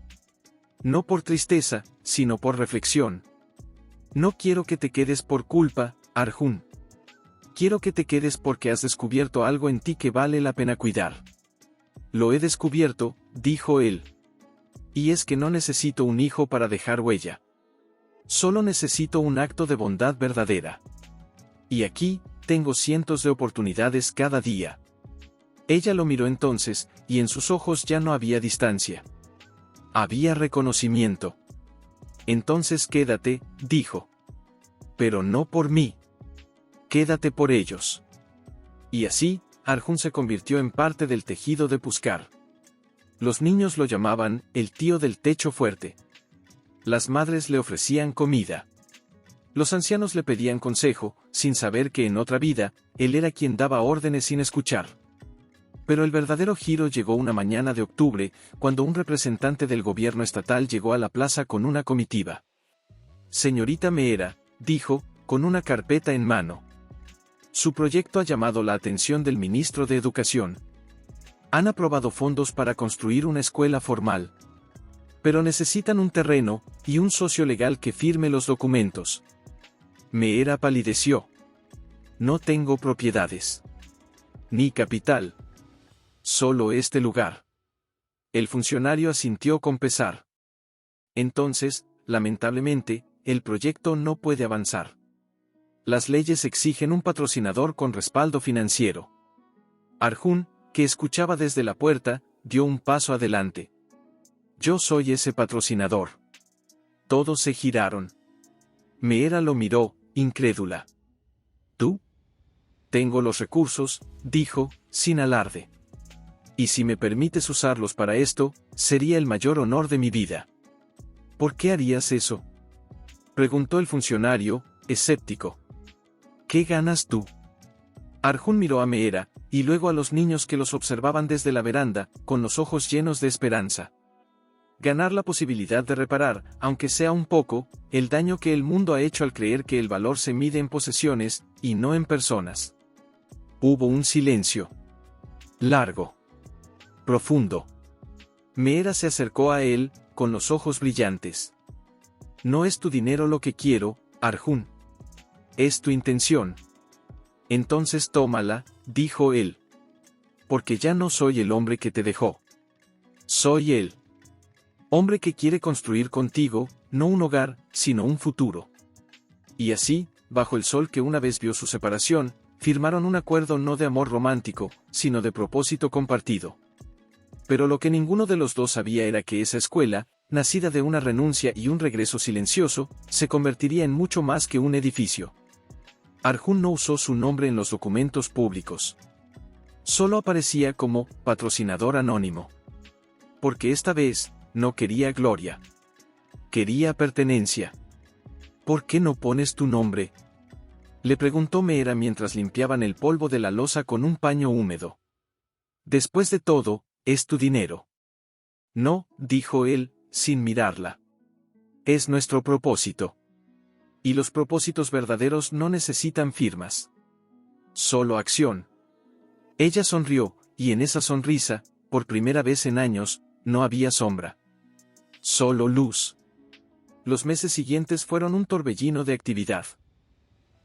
No por tristeza, sino por reflexión. «No quiero que te quedes por culpa, Arjun. Quiero que te quedes porque has descubierto algo en ti que vale la pena cuidar». «Lo he descubierto», dijo él. «Y es que no necesito un hijo para dejar huella. Solo necesito un acto de bondad verdadera. Y aquí, tengo cientos de oportunidades cada día». Ella lo miró entonces, y en sus ojos ya no había distancia. Había reconocimiento. «Entonces quédate», dijo. «Pero no por mí. Quédate por ellos». Y así, Arjun se convirtió en parte del tejido de Puskar. Los niños lo llamaban, el tío del techo fuerte. Las madres le ofrecían comida. Los ancianos le pedían consejo, sin saber que en otra vida, él era quien daba órdenes sin escuchar. Pero el verdadero giro llegó una mañana de octubre, cuando un representante del gobierno estatal llegó a la plaza con una comitiva. «Señorita Meera», dijo, con una carpeta en mano. «Su proyecto ha llamado la atención del ministro de Educación. Han aprobado fondos para construir una escuela formal. Pero necesitan un terreno, y un socio legal que firme los documentos». Meera palideció. «No tengo propiedades. Ni capital. Solo este lugar». El funcionario asintió con pesar. Entonces, lamentablemente, el proyecto no puede avanzar. Las leyes exigen un patrocinador con respaldo financiero. Arjun, que escuchaba desde la puerta, dio un paso adelante. Yo soy ese patrocinador. Todos se giraron. Meera lo miró, incrédula. ¿Tú? Tengo los recursos, dijo, sin alarde. Y si me permites usarlos para esto, sería el mayor honor de mi vida. ¿Por qué harías eso? Preguntó el funcionario, escéptico. ¿Qué ganas tú? Arjun miró a Meera, y luego a los niños que los observaban desde la veranda, con los ojos llenos de esperanza. Ganar la posibilidad de reparar, aunque sea un poco, el daño que el mundo ha hecho al creer que el valor se mide en posesiones, y no en personas. Hubo un silencio. Largo. Profundo. Meera se acercó a él, con los ojos brillantes. No es tu dinero lo que quiero, Arjun. Es tu intención. Entonces tómala, dijo él. Porque ya no soy el hombre que te dejó. Soy él. Hombre que quiere construir contigo, no un hogar, sino un futuro. Y así, bajo el sol que una vez vio su separación, firmaron un acuerdo no de amor romántico, sino de propósito compartido. Pero lo que ninguno de los dos sabía era que esa escuela, nacida de una renuncia y un regreso silencioso, se convertiría en mucho más que un edificio. Arjun no usó su nombre en los documentos públicos. Solo aparecía como patrocinador anónimo. Porque esta vez, no quería gloria. Quería pertenencia. ¿Por qué no pones tu nombre? Le preguntó Meera mientras limpiaban el polvo de la loza con un paño húmedo. Después de todo, es tu dinero. No, dijo él, sin mirarla. Es nuestro propósito. Y los propósitos verdaderos no necesitan firmas. Solo acción. Ella sonrió, y en esa sonrisa, por primera vez en años, no había sombra. Solo luz. Los meses siguientes fueron un torbellino de actividad.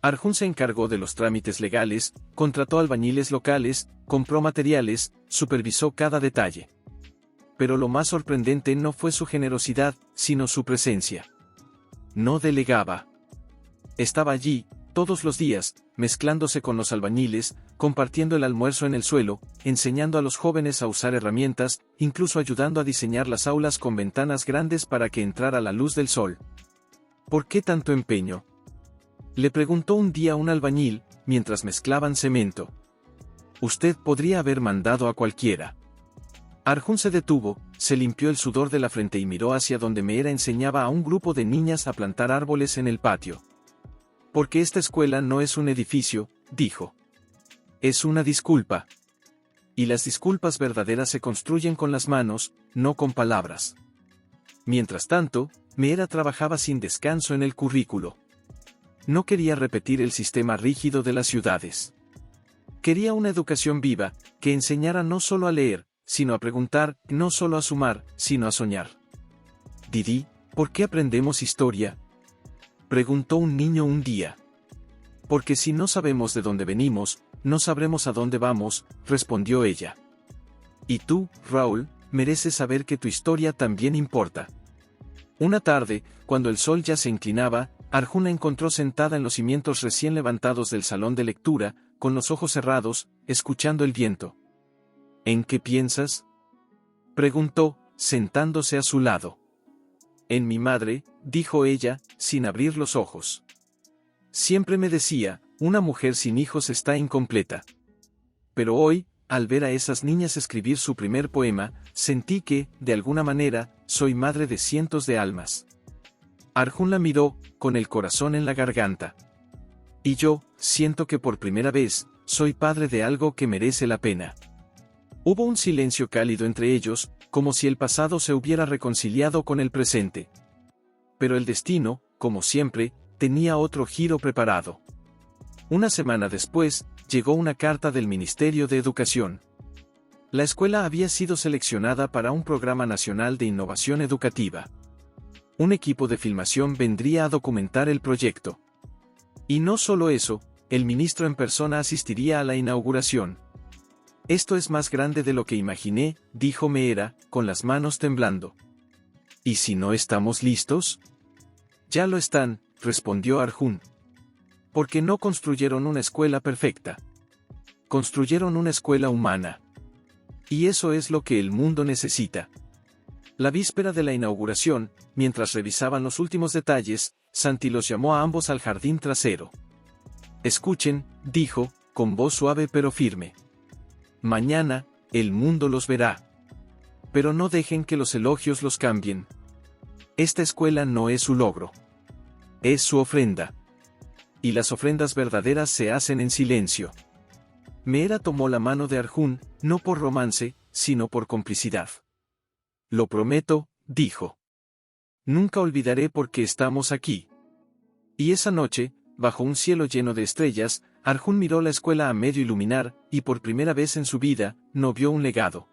Arjun se encargó de los trámites legales, contrató albañiles locales, compró materiales, supervisó cada detalle. Pero lo más sorprendente no fue su generosidad, sino su presencia. No delegaba. Estaba allí, todos los días, mezclándose con los albañiles, compartiendo el almuerzo en el suelo, enseñando a los jóvenes a usar herramientas, incluso ayudando a diseñar las aulas con ventanas grandes para que entrara la luz del sol. ¿Por qué tanto empeño? Le preguntó un día un albañil, mientras mezclaban cemento. Usted podría haber mandado a cualquiera. Arjun se detuvo, se limpió el sudor de la frente y miró hacia donde Meera enseñaba a un grupo de niñas a plantar árboles en el patio. Porque esta escuela no es un edificio, dijo. Es una disculpa. Y las disculpas verdaderas se construyen con las manos, no con palabras. Mientras tanto, Meera trabajaba sin descanso en el currículo. No quería repetir el sistema rígido de las ciudades. Quería una educación viva, que enseñara no solo a leer, sino a preguntar, no solo a sumar, sino a soñar. Didi, ¿por qué aprendemos historia? Preguntó un niño un día. Porque si no sabemos de dónde venimos, no sabremos a dónde vamos, respondió ella. Y tú, Raúl, mereces saber que tu historia también importa. Una tarde, cuando el sol ya se inclinaba, Arjun la encontró sentada en los cimientos recién levantados del salón de lectura, con los ojos cerrados, escuchando el viento. ¿En qué piensas? Preguntó, sentándose a su lado. En mi madre, dijo ella, sin abrir los ojos. Siempre me decía, una mujer sin hijos está incompleta. Pero hoy, al ver a esas niñas escribir su primer poema, sentí que, de alguna manera, soy madre de cientos de almas. Arjun la miró, con el corazón en la garganta. Y yo, siento que por primera vez, soy padre de algo que merece la pena. Hubo un silencio cálido entre ellos, como si el pasado se hubiera reconciliado con el presente. Pero el destino, como siempre, tenía otro giro preparado. Una semana después, llegó una carta del Ministerio de Educación. La escuela había sido seleccionada para un programa nacional de innovación educativa. Un equipo de filmación vendría a documentar el proyecto. Y no solo eso, el ministro en persona asistiría a la inauguración. Esto es más grande de lo que imaginé, dijo Meera, con las manos temblando. ¿Y si no estamos listos? Ya lo están, respondió Arjun. Porque no construyeron una escuela perfecta. Construyeron una escuela humana. Y eso es lo que el mundo necesita. La víspera de la inauguración, mientras revisaban los últimos detalles, Santi los llamó a ambos al jardín trasero. Escuchen, dijo, con voz suave pero firme. Mañana, el mundo los verá. Pero no dejen que los elogios los cambien. Esta escuela no es su logro. Es su ofrenda. Y las ofrendas verdaderas se hacen en silencio. Meera tomó la mano de Arjun, no por romance, sino por complicidad. Lo prometo, dijo. Nunca olvidaré por qué estamos aquí. Y esa noche, bajo un cielo lleno de estrellas, Arjun miró la escuela a medio iluminar, y por primera vez en su vida, no vio un legado.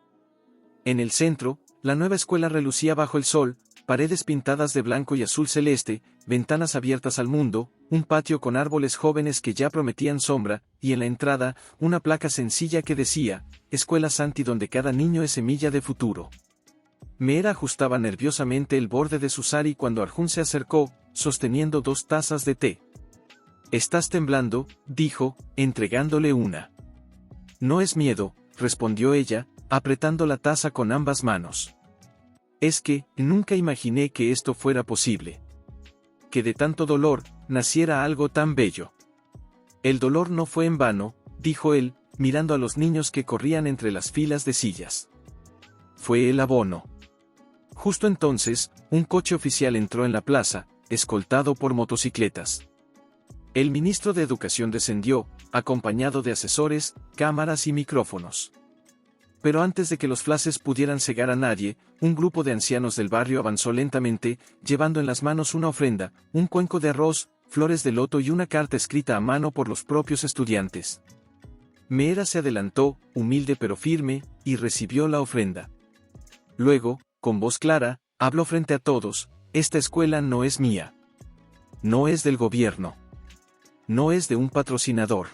En el centro, la nueva escuela relucía bajo el sol, paredes pintadas de blanco y azul celeste, ventanas abiertas al mundo, un patio con árboles jóvenes que ya prometían sombra, y en la entrada, una placa sencilla que decía, Escuela Santi donde cada niño es semilla de futuro. Meera ajustaba nerviosamente el borde de su sari cuando Arjun se acercó, sosteniendo 2 tazas de té. «Estás temblando», dijo, entregándole una. «No es miedo», respondió ella, apretando la taza con ambas manos. «Es que, nunca imaginé que esto fuera posible. Que de tanto dolor, naciera algo tan bello». «El dolor no fue en vano», dijo él, mirando a los niños que corrían entre las filas de sillas. «Fue el abono». Justo entonces, un coche oficial entró en la plaza, escoltado por motocicletas. El ministro de Educación descendió, acompañado de asesores, cámaras y micrófonos. Pero antes de que los flashes pudieran cegar a nadie, un grupo de ancianos del barrio avanzó lentamente, llevando en las manos una ofrenda, un cuenco de arroz, flores de loto y una carta escrita a mano por los propios estudiantes. Meera se adelantó, humilde pero firme, y recibió la ofrenda. Luego, con voz clara, habló frente a todos: «Esta escuela no es mía. No es del gobierno. No es de un patrocinador.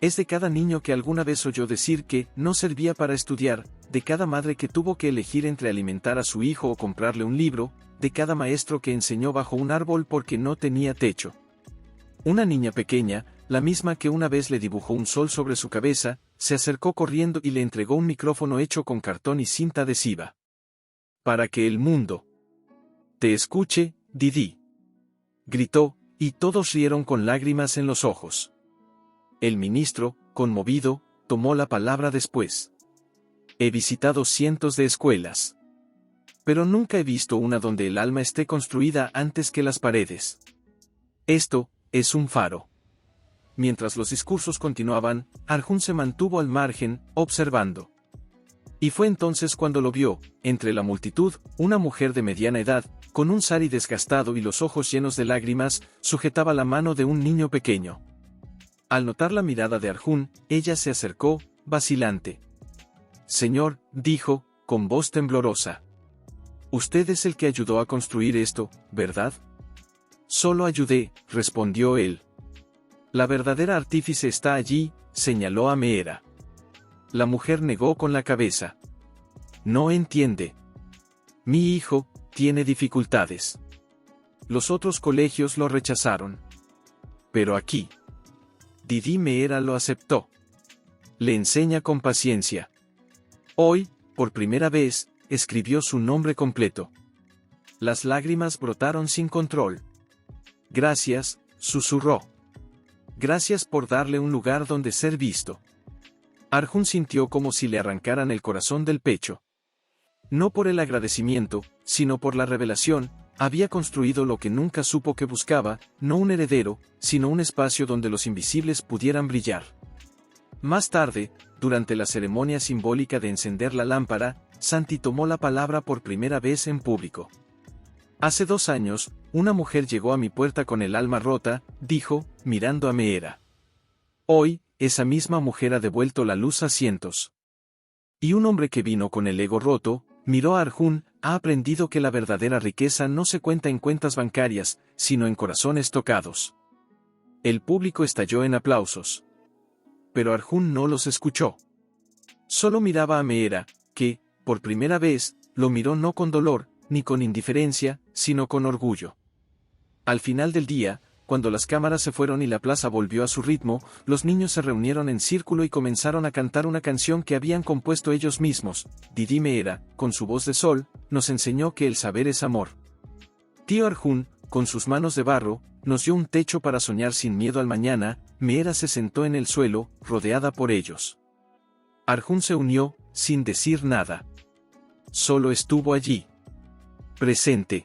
Es de cada niño que alguna vez oyó decir que no servía para estudiar, de cada madre que tuvo que elegir entre alimentar a su hijo o comprarle un libro, de cada maestro que enseñó bajo un árbol porque no tenía techo». Una niña pequeña, la misma que una vez le dibujó un sol sobre su cabeza, se acercó corriendo y le entregó un micrófono hecho con cartón y cinta adhesiva. «Para que el mundo te escuche, Didi», gritó, y todos rieron con lágrimas en los ojos. El ministro, conmovido, tomó la palabra después. «He visitado cientos de escuelas. Pero nunca he visto una donde el alma esté construida antes que las paredes. Esto es un faro». Mientras los discursos continuaban, Arjun se mantuvo al margen, observando. Y fue entonces cuando lo vio, entre la multitud, una mujer de mediana edad, con un sari desgastado y los ojos llenos de lágrimas, sujetaba la mano de un niño pequeño. Al notar la mirada de Arjun, ella se acercó, vacilante. «Señor», dijo, con voz temblorosa. «Usted es el que ayudó a construir esto, ¿verdad?» «Solo ayudé», respondió él. «La verdadera artífice está allí», señaló a Meera. La mujer negó con la cabeza. «No entiende. Mi hijo tiene dificultades. Los otros colegios lo rechazaron. Pero aquí, Didi Meera lo aceptó. Le enseña con paciencia. Hoy, por primera vez, escribió su nombre completo». Las lágrimas brotaron sin control. «Gracias», susurró. «Gracias por darle un lugar donde ser visto». Arjun sintió como si le arrancaran el corazón del pecho. No por el agradecimiento, sino por la revelación, había construido lo que nunca supo que buscaba, no un heredero, sino un espacio donde los invisibles pudieran brillar. Más tarde, durante la ceremonia simbólica de encender la lámpara, Santi tomó la palabra por primera vez en público. «Hace 2 años, una mujer llegó a mi puerta con el alma rota», dijo, mirando a Meera. «Hoy, esa misma mujer ha devuelto la luz a cientos. Y un hombre que vino con el ego roto, miró a Arjun, ha aprendido que la verdadera riqueza no se cuenta en cuentas bancarias, sino en corazones tocados». El público estalló en aplausos. Pero Arjun no los escuchó. Solo miraba a Meera, que, por primera vez, lo miró no con dolor, ni con indiferencia, sino con orgullo. Al final del día, cuando las cámaras se fueron y la plaza volvió a su ritmo, los niños se reunieron en círculo y comenzaron a cantar una canción que habían compuesto ellos mismos. Didi Meera, con su voz de sol, nos enseñó que el saber es amor. Tío Arjun, con sus manos de barro, nos dio un techo para soñar sin miedo al mañana. Meera se sentó en el suelo, rodeada por ellos. Arjun se unió, sin decir nada. Solo estuvo allí, presente.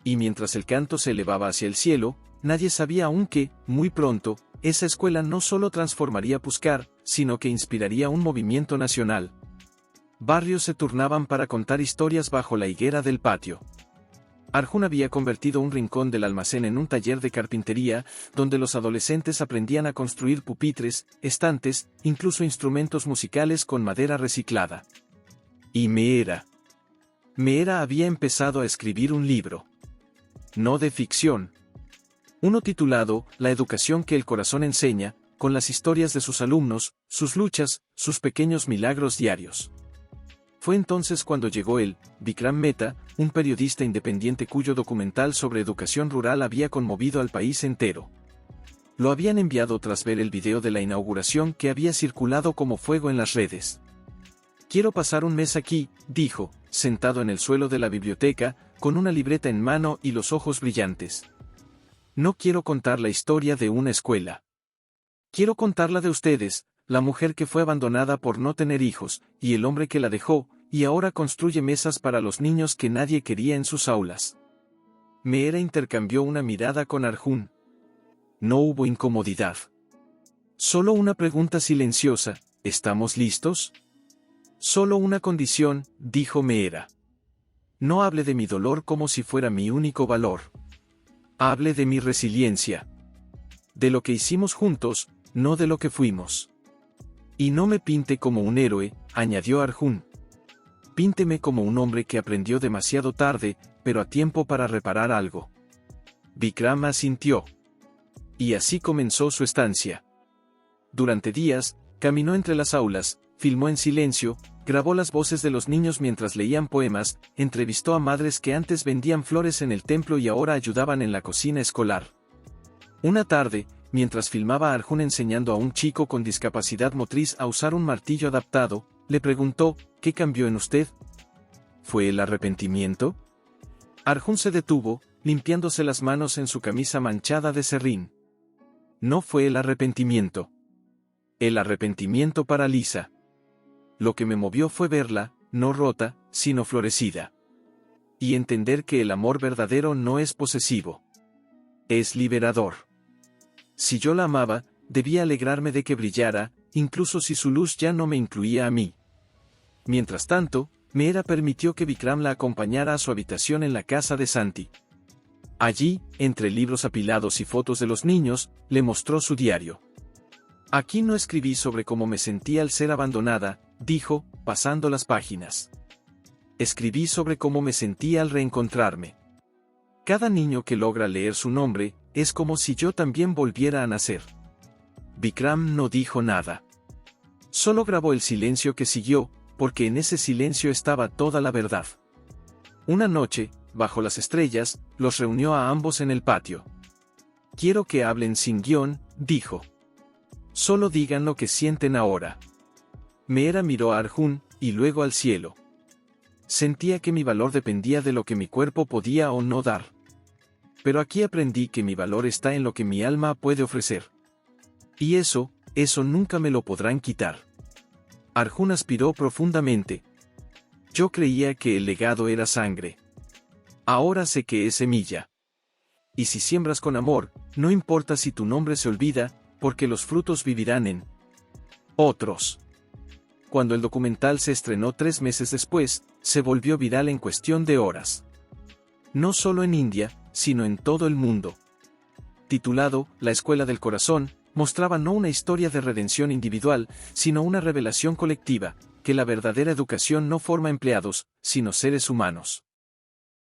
Y mientras el canto se elevaba hacia el cielo, nadie sabía aún que, muy pronto, esa escuela no solo transformaría Pushkar, sino que inspiraría un movimiento nacional. Barrios se turnaban para contar historias bajo la higuera del patio. Arjun había convertido un rincón del almacén en un taller de carpintería, donde los adolescentes aprendían a construir pupitres, estantes, incluso instrumentos musicales con madera reciclada. Y Meera había empezado a escribir un libro. No de ficción. Uno titulado La educación que el corazón enseña, con las historias de sus alumnos, sus luchas, sus pequeños milagros diarios. Fue entonces cuando llegó él, Vikram Mehta, un periodista independiente cuyo documental sobre educación rural había conmovido al país entero. Lo habían enviado tras ver el video de la inauguración que había circulado como fuego en las redes. «Quiero pasar un mes aquí», dijo, sentado en el suelo de la biblioteca, con una libreta en mano y los ojos brillantes. «No quiero contar la historia de una escuela. Quiero contarla de ustedes, la mujer que fue abandonada por no tener hijos, y el hombre que la dejó, y ahora construye mesas para los niños que nadie quería en sus aulas». Meera intercambió una mirada con Arjun. No hubo incomodidad. Solo una pregunta silenciosa: ¿estamos listos? Solo una condición, dijo Meera. No hable de mi dolor como si fuera mi único valor. Hable de mi resiliencia. De lo que hicimos juntos, no de lo que fuimos. Y no me pinte como un héroe, añadió Arjun. Pínteme como un hombre que aprendió demasiado tarde, pero a tiempo para reparar algo. Vikram asintió. Y así comenzó su estancia. Durante días, caminó entre las aulas, filmó en silencio, grabó las voces de los niños mientras leían poemas, entrevistó a madres que antes vendían flores en el templo y ahora ayudaban en la cocina escolar. Una tarde, mientras filmaba a Arjun enseñando a un chico con discapacidad motriz a usar un martillo adaptado, le preguntó: ¿qué cambió en usted? ¿Fue el arrepentimiento? Arjun se detuvo, limpiándose las manos en su camisa manchada de serrín. No fue el arrepentimiento. El arrepentimiento paraliza. Lo que me movió fue verla, no rota, sino florecida. Y entender que el amor verdadero no es posesivo. Es liberador. Si yo la amaba, debía alegrarme de que brillara, incluso si su luz ya no me incluía a mí. Mientras tanto, Meera permitió que Vikram la acompañara a su habitación en la casa de Santi. Allí, entre libros apilados y fotos de los niños, le mostró su diario. Aquí no escribí sobre cómo me sentía al ser abandonada, dijo, pasando las páginas. Escribí sobre cómo me sentía al reencontrarme. Cada niño que logra leer su nombre, es como si yo también volviera a nacer. Vikram no dijo nada. Solo grabó el silencio que siguió, porque en ese silencio estaba toda la verdad. Una noche, bajo las estrellas, los reunió a ambos en el patio. Quiero que hablen sin guión, dijo. Solo digan lo que sienten ahora. Meera miró a Arjun, y luego al cielo. Sentía que mi valor dependía de lo que mi cuerpo podía o no dar. Pero aquí aprendí que mi valor está en lo que mi alma puede ofrecer. Y eso nunca me lo podrán quitar. Arjun aspiró profundamente. Yo creía que el legado era sangre. Ahora sé que es semilla. Y si siembras con amor, no importa si tu nombre se olvida, porque los frutos vivirán en otros. Cuando el documental se estrenó 3 meses después, se volvió viral en cuestión de horas. No solo en India, sino en todo el mundo. Titulado La Escuela del Corazón, mostraba no una historia de redención individual, sino una revelación colectiva, que la verdadera educación no forma empleados, sino seres humanos.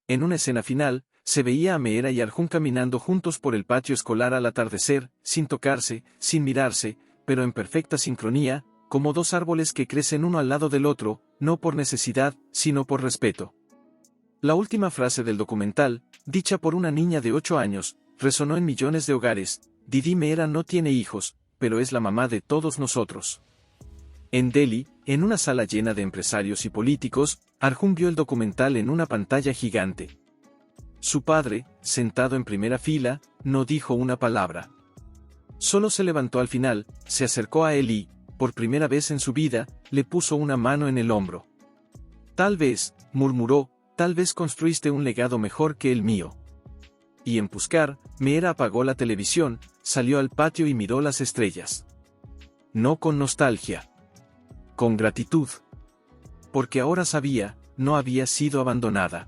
En una escena final, se veía a Meera y Arjun caminando juntos por el patio escolar al atardecer, sin tocarse, sin mirarse, pero en perfecta sincronía, como 2 árboles que crecen uno al lado del otro, no por necesidad, sino por respeto. La última frase del documental, dicha por una niña de 8 años, resonó en millones de hogares. Didi Mehera no tiene hijos, pero es la mamá de todos nosotros. En Delhi, en una sala llena de empresarios y políticos, Arjun vio el documental en una pantalla gigante. Su padre, sentado en primera fila, no dijo una palabra. Solo se levantó al final, se acercó a él y, por primera vez en su vida, le puso una mano en el hombro. Tal vez, murmuró, tal vez construiste un legado mejor que el mío. Y en Pushkar, Mehera apagó la televisión, salió al patio y miró las estrellas. No con nostalgia. Con gratitud. Porque ahora sabía, no había sido abandonada.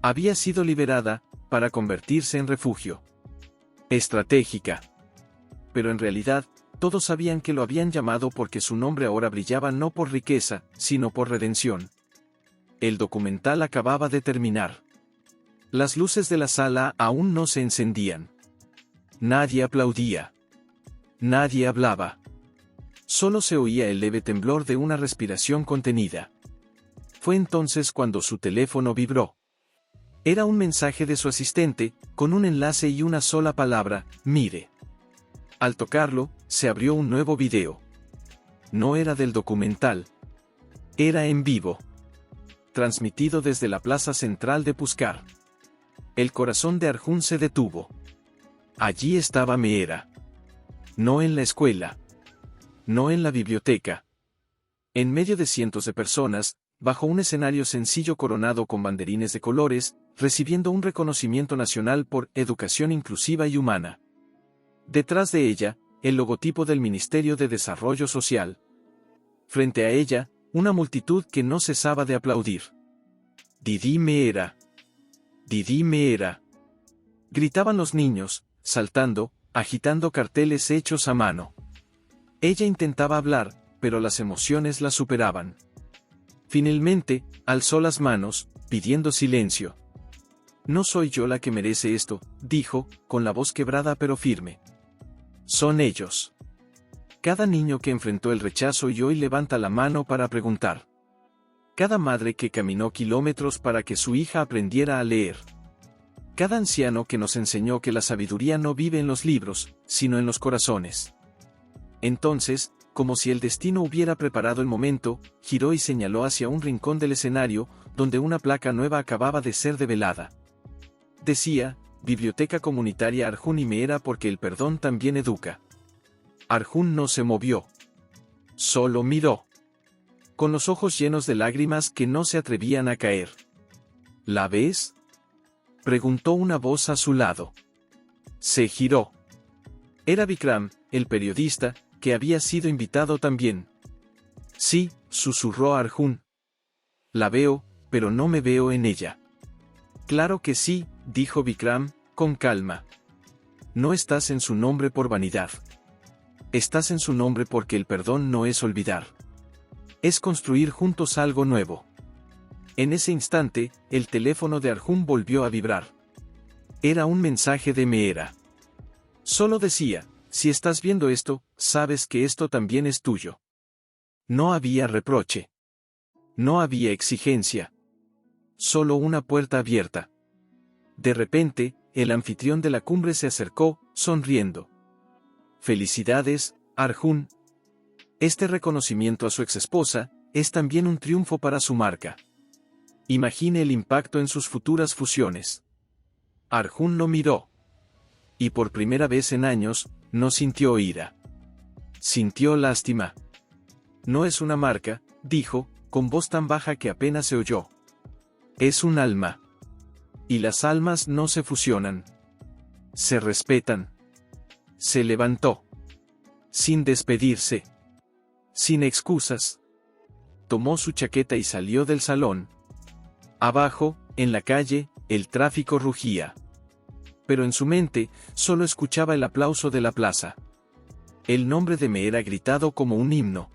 Había sido liberada, para convertirse en refugio. Estratégica. Pero en realidad, todos sabían que lo habían llamado porque su nombre ahora brillaba no por riqueza, sino por redención. El documental acababa de terminar. Las luces de la sala aún no se encendían. Nadie aplaudía. Nadie hablaba. Solo se oía el leve temblor de una respiración contenida. Fue entonces cuando su teléfono vibró. Era un mensaje de su asistente, con un enlace y una sola palabra: mire. Al tocarlo, se abrió un nuevo video. No era del documental. Era en vivo. Transmitido desde la plaza central de Pushkar. El corazón de Arjun se detuvo. Allí estaba Mehera. No en la escuela. No en la biblioteca. En medio de cientos de personas, bajo un escenario sencillo coronado con banderines de colores, recibiendo un reconocimiento nacional por educación inclusiva y humana. Detrás de ella, el logotipo del Ministerio de Desarrollo Social. Frente a ella, una multitud que no cesaba de aplaudir. Didi Mehera. Didi Mehera. Gritaban los niños, saltando, agitando carteles hechos a mano. Ella intentaba hablar, pero las emociones la superaban. Finalmente, alzó las manos, pidiendo silencio. No soy yo la que merece esto, dijo, con la voz quebrada pero firme. Son ellos. Cada niño que enfrentó el rechazo y hoy levanta la mano para preguntar. Cada madre que caminó kilómetros para que su hija aprendiera a leer. Cada anciano que nos enseñó que la sabiduría no vive en los libros, sino en los corazones. Entonces, como si el destino hubiera preparado el momento, giró y señaló hacia un rincón del escenario, donde una placa nueva acababa de ser develada. Decía: Biblioteca Comunitaria Arjun y Mehera, porque el perdón también educa. Arjun no se movió. Solo miró. Con los ojos llenos de lágrimas que no se atrevían a caer. ¿La ves?, preguntó una voz a su lado. Se giró. Era Vikram, el periodista, que había sido invitado también. Sí, susurró Arjun. La veo, pero no me veo en ella. Claro que sí, dijo Vikram, con calma. No estás en su nombre por vanidad. Estás en su nombre porque el perdón no es olvidar. Es construir juntos algo nuevo. En ese instante, el teléfono de Arjun volvió a vibrar. Era un mensaje de Mehera. Solo decía: si estás viendo esto, sabes que esto también es tuyo. No había reproche. No había exigencia. Solo una puerta abierta. De repente, el anfitrión de la cumbre se acercó, sonriendo. Felicidades, Arjun. Este reconocimiento a su exesposa es también un triunfo para su marca. Imagine el impacto en sus futuras fusiones. Arjun lo miró. Y por primera vez en años, no sintió ira. Sintió lástima. No es una marca, dijo, con voz tan baja que apenas se oyó. Es un alma. Y las almas no se fusionan. Se respetan. Se levantó. Sin despedirse. Sin excusas. Tomó su chaqueta y salió del salón. Abajo, en la calle, el tráfico rugía. Pero en su mente, solo escuchaba el aplauso de la plaza. El nombre de Mehera gritado como un himno.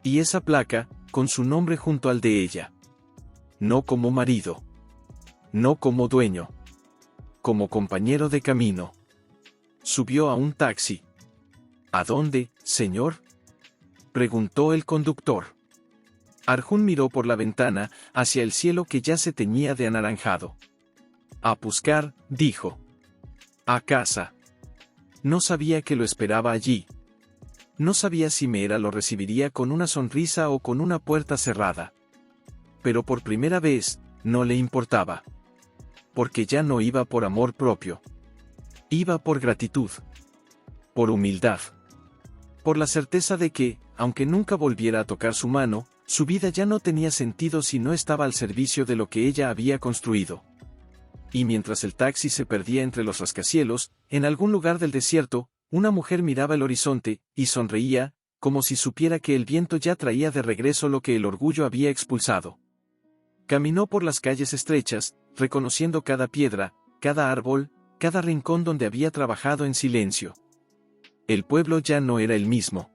Y esa placa, con su nombre junto al de ella. No como marido. No como dueño. Como compañero de camino. Subió a un taxi. ¿A dónde, señor?, preguntó el conductor. Arjun miró por la ventana, hacia el cielo que ya se teñía de anaranjado. A buscar, dijo. A casa. No sabía que lo esperaba allí. No sabía si Meera lo recibiría con una sonrisa o con una puerta cerrada. Pero por primera vez, no le importaba. Porque ya no iba por amor propio. Iba por gratitud. Por humildad. Por la certeza de que, aunque nunca volviera a tocar su mano, su vida ya no tenía sentido si no estaba al servicio de lo que ella había construido. Y mientras el taxi se perdía entre los rascacielos, en algún lugar del desierto, una mujer miraba el horizonte, y sonreía, como si supiera que el viento ya traía de regreso lo que el orgullo había expulsado. Caminó por las calles estrechas, reconociendo cada piedra, cada árbol, cada rincón donde había trabajado en silencio. El pueblo ya no era el mismo.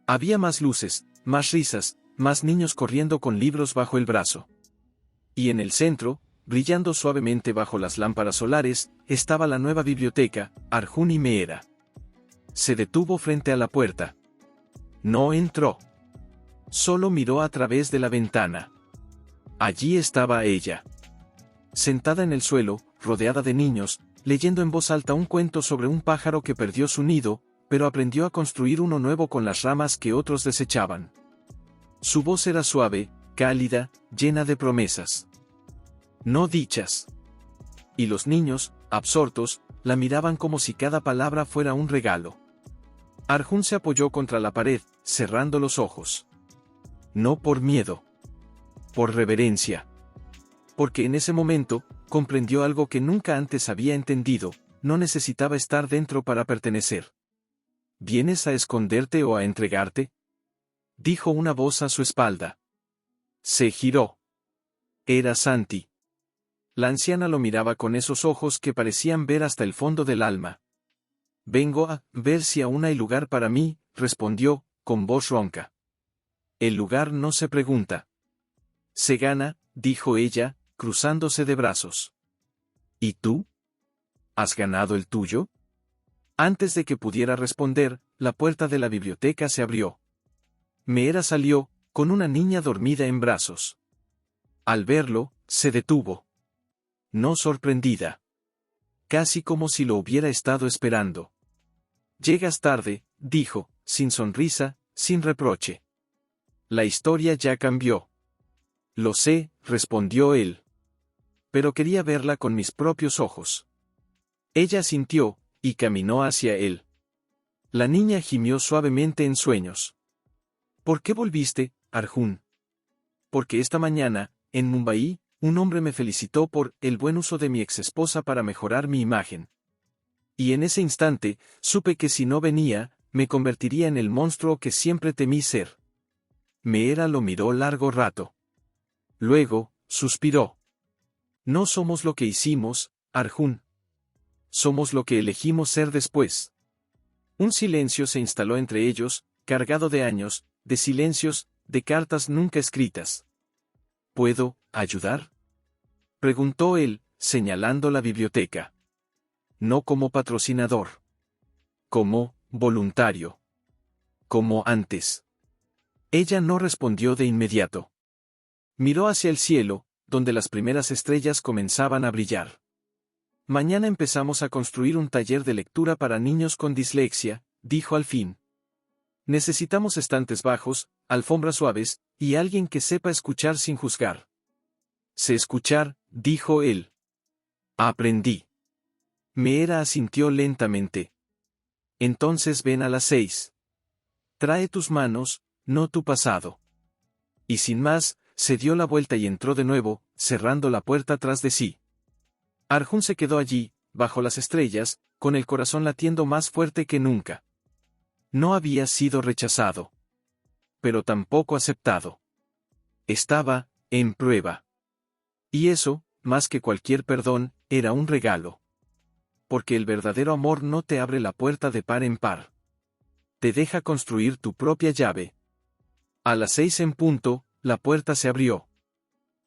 Había más luces, más risas, más niños corriendo con libros bajo el brazo. Y en el centro, brillando suavemente bajo las lámparas solares, estaba la nueva biblioteca, Arjun y Meera. Se detuvo frente a la puerta. No entró. Solo miró a través de la ventana. Allí estaba ella. Sentada en el suelo, rodeada de niños, leyendo en voz alta un cuento sobre un pájaro que perdió su nido, pero aprendió a construir uno nuevo con las ramas que otros desechaban. Su voz era suave, cálida, llena de promesas. No dichas. Y los niños, absortos, la miraban como si cada palabra fuera un regalo. Arjun se apoyó contra la pared, cerrando los ojos. No por miedo. Por reverencia. Porque en ese momento, comprendió algo que nunca antes había entendido: no necesitaba estar dentro para pertenecer. ¿Vienes a esconderte o a entregarte?, dijo una voz a su espalda. Se giró. Era Santi. La anciana lo miraba con esos ojos que parecían ver hasta el fondo del alma. Vengo a ver si aún hay lugar para mí, respondió, con voz ronca. El lugar no se pregunta. Se gana, dijo ella, cruzándose de brazos. ¿Y tú? ¿Has ganado el tuyo? Antes de que pudiera responder, la puerta de la biblioteca se abrió. Meera salió, con una niña dormida en brazos. Al verlo, se detuvo. No sorprendida. Casi como si lo hubiera estado esperando. Llegas tarde, dijo, sin sonrisa, sin reproche. La historia ya cambió. Lo sé, respondió él. Pero quería verla con mis propios ojos. Ella asintió, y caminó hacia él. La niña gimió suavemente en sueños. ¿Por qué volviste, Arjun? Porque esta mañana, en Mumbai, un hombre me felicitó por el buen uso de mi exesposa para mejorar mi imagen. Y en ese instante, supe que si no venía, me convertiría en el monstruo que siempre temí ser. Meera lo miró largo rato. Luego, suspiró. No somos lo que hicimos, Arjun. Somos lo que elegimos ser después. Un silencio se instaló entre ellos, cargado de años, de silencios, de cartas nunca escritas. ¿Puedo ayudar?, preguntó él, señalando la biblioteca. No como patrocinador. Como voluntario. Como antes. Ella no respondió de inmediato. Miró hacia el cielo, donde las primeras estrellas comenzaban a brillar. Mañana empezamos a construir un taller de lectura para niños con dislexia, dijo al fin. Necesitamos estantes bajos, alfombras suaves, y alguien que sepa escuchar sin juzgar. Sé escuchar, dijo él. Aprendí. Meera asintió lentamente. Entonces ven a las 6. Trae tus manos, no tu pasado. Y sin más, se dio la vuelta y entró de nuevo, cerrando la puerta tras de sí. Arjun se quedó allí, bajo las estrellas, con el corazón latiendo más fuerte que nunca. No había sido rechazado. Pero tampoco aceptado. Estaba, en prueba. Y eso, más que cualquier perdón, era un regalo. Porque el verdadero amor no te abre la puerta de par en par. Te deja construir tu propia llave. A las 6 en punto, la puerta se abrió.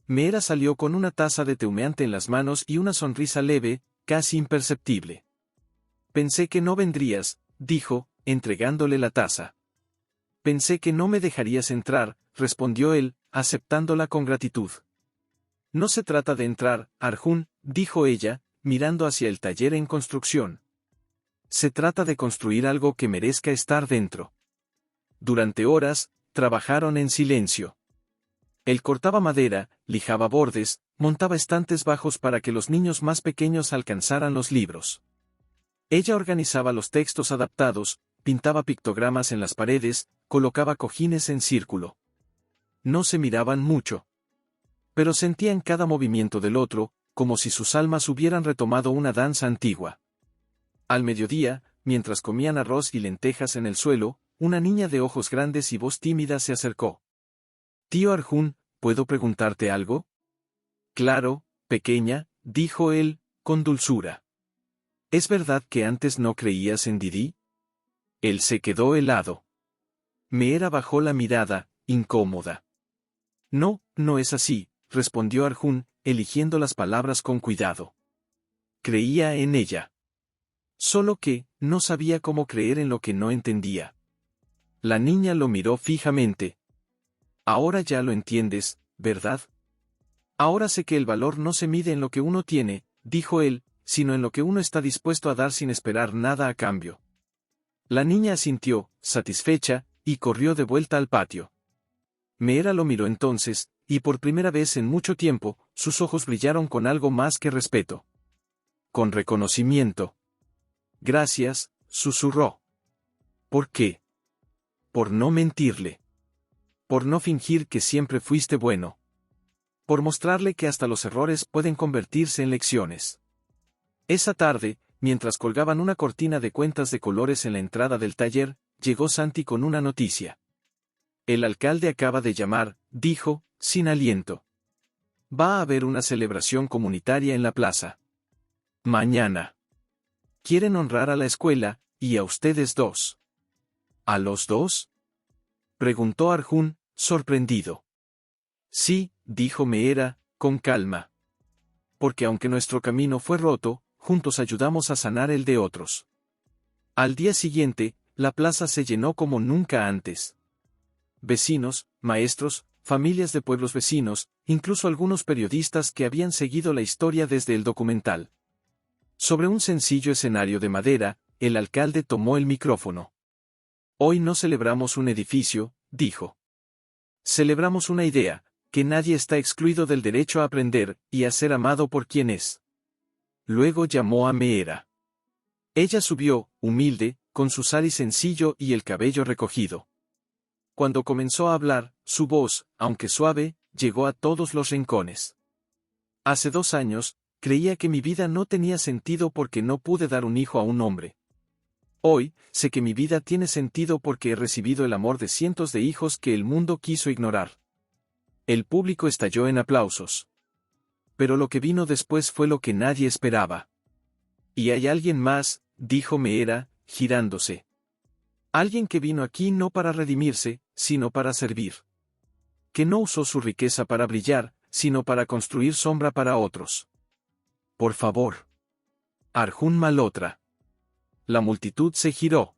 Meera salió con una taza de té humeante en las manos y una sonrisa leve, casi imperceptible. Pensé que no vendrías, dijo, entregándole la taza. Pensé que no me dejarías entrar, respondió él, aceptándola con gratitud. No se trata de entrar, Arjun, dijo ella, mirando hacia el taller en construcción. Se trata de construir algo que merezca estar dentro. Durante horas, trabajaron en silencio. Él cortaba madera, lijaba bordes, montaba estantes bajos para que los niños más pequeños alcanzaran los libros. Ella organizaba los textos adaptados, pintaba pictogramas en las paredes, colocaba cojines en círculo. No se miraban mucho. Pero sentían cada movimiento del otro, como si sus almas hubieran retomado una danza antigua. Al mediodía, mientras comían arroz y lentejas en el suelo, una niña de ojos grandes y voz tímida se acercó. «Tío Arjun, ¿puedo preguntarte algo?» «Claro, pequeña», dijo él, con dulzura. «¿Es verdad que antes no creías en Didi?» Él se quedó helado. Meera bajó la mirada, incómoda. «No, no es así», respondió Arjun, eligiendo las palabras con cuidado. Creía en ella. Solo que, no sabía cómo creer en lo que no entendía. La niña lo miró fijamente. «Ahora ya lo entiendes, ¿verdad?» «Ahora sé que el valor no se mide en lo que uno tiene», dijo él, «sino en lo que uno está dispuesto a dar sin esperar nada a cambio». La niña asintió, satisfecha, y corrió de vuelta al patio. Meera lo miró entonces, y por primera vez en mucho tiempo, sus ojos brillaron con algo más que respeto. Con reconocimiento. «Gracias», susurró. «¿Por qué?» «Por no mentirle. Por no fingir que siempre fuiste bueno. Por mostrarle que hasta los errores pueden convertirse en lecciones». Esa tarde, mientras colgaban una cortina de cuentas de colores en la entrada del taller, llegó Santi con una noticia. «El alcalde acaba de llamar», dijo, sin aliento. «Va a haber una celebración comunitaria en la plaza. Mañana. Quieren honrar a la escuela, y a ustedes dos». «¿A los dos?», preguntó Arjun, sorprendido. «Sí», dijo Meera, con calma. «Porque aunque nuestro camino fue roto, juntos ayudamos a sanar el de otros». Al día siguiente, la plaza se llenó como nunca antes. Vecinos, maestros, familias de pueblos vecinos, incluso algunos periodistas que habían seguido la historia desde el documental. Sobre un sencillo escenario de madera, el alcalde tomó el micrófono. «Hoy no celebramos un edificio», dijo. «Celebramos una idea, que nadie está excluido del derecho a aprender, y a ser amado por quien es». Luego llamó a Meera. Ella subió, humilde, con su sari sencillo y el cabello recogido. Cuando comenzó a hablar, su voz, aunque suave, llegó a todos los rincones. «Hace 2 años, creía que mi vida no tenía sentido porque no pude dar un hijo a un hombre. Hoy, sé que mi vida tiene sentido porque he recibido el amor de cientos de hijos que el mundo quiso ignorar». El público estalló en aplausos. Pero lo que vino después fue lo que nadie esperaba. «Y hay alguien más», dijo Meera, girándose. «Alguien que vino aquí no para redimirse, sino para servir. Que no usó su riqueza para brillar, sino para construir sombra para otros. Por favor». Arjun Malhotra. La multitud se giró.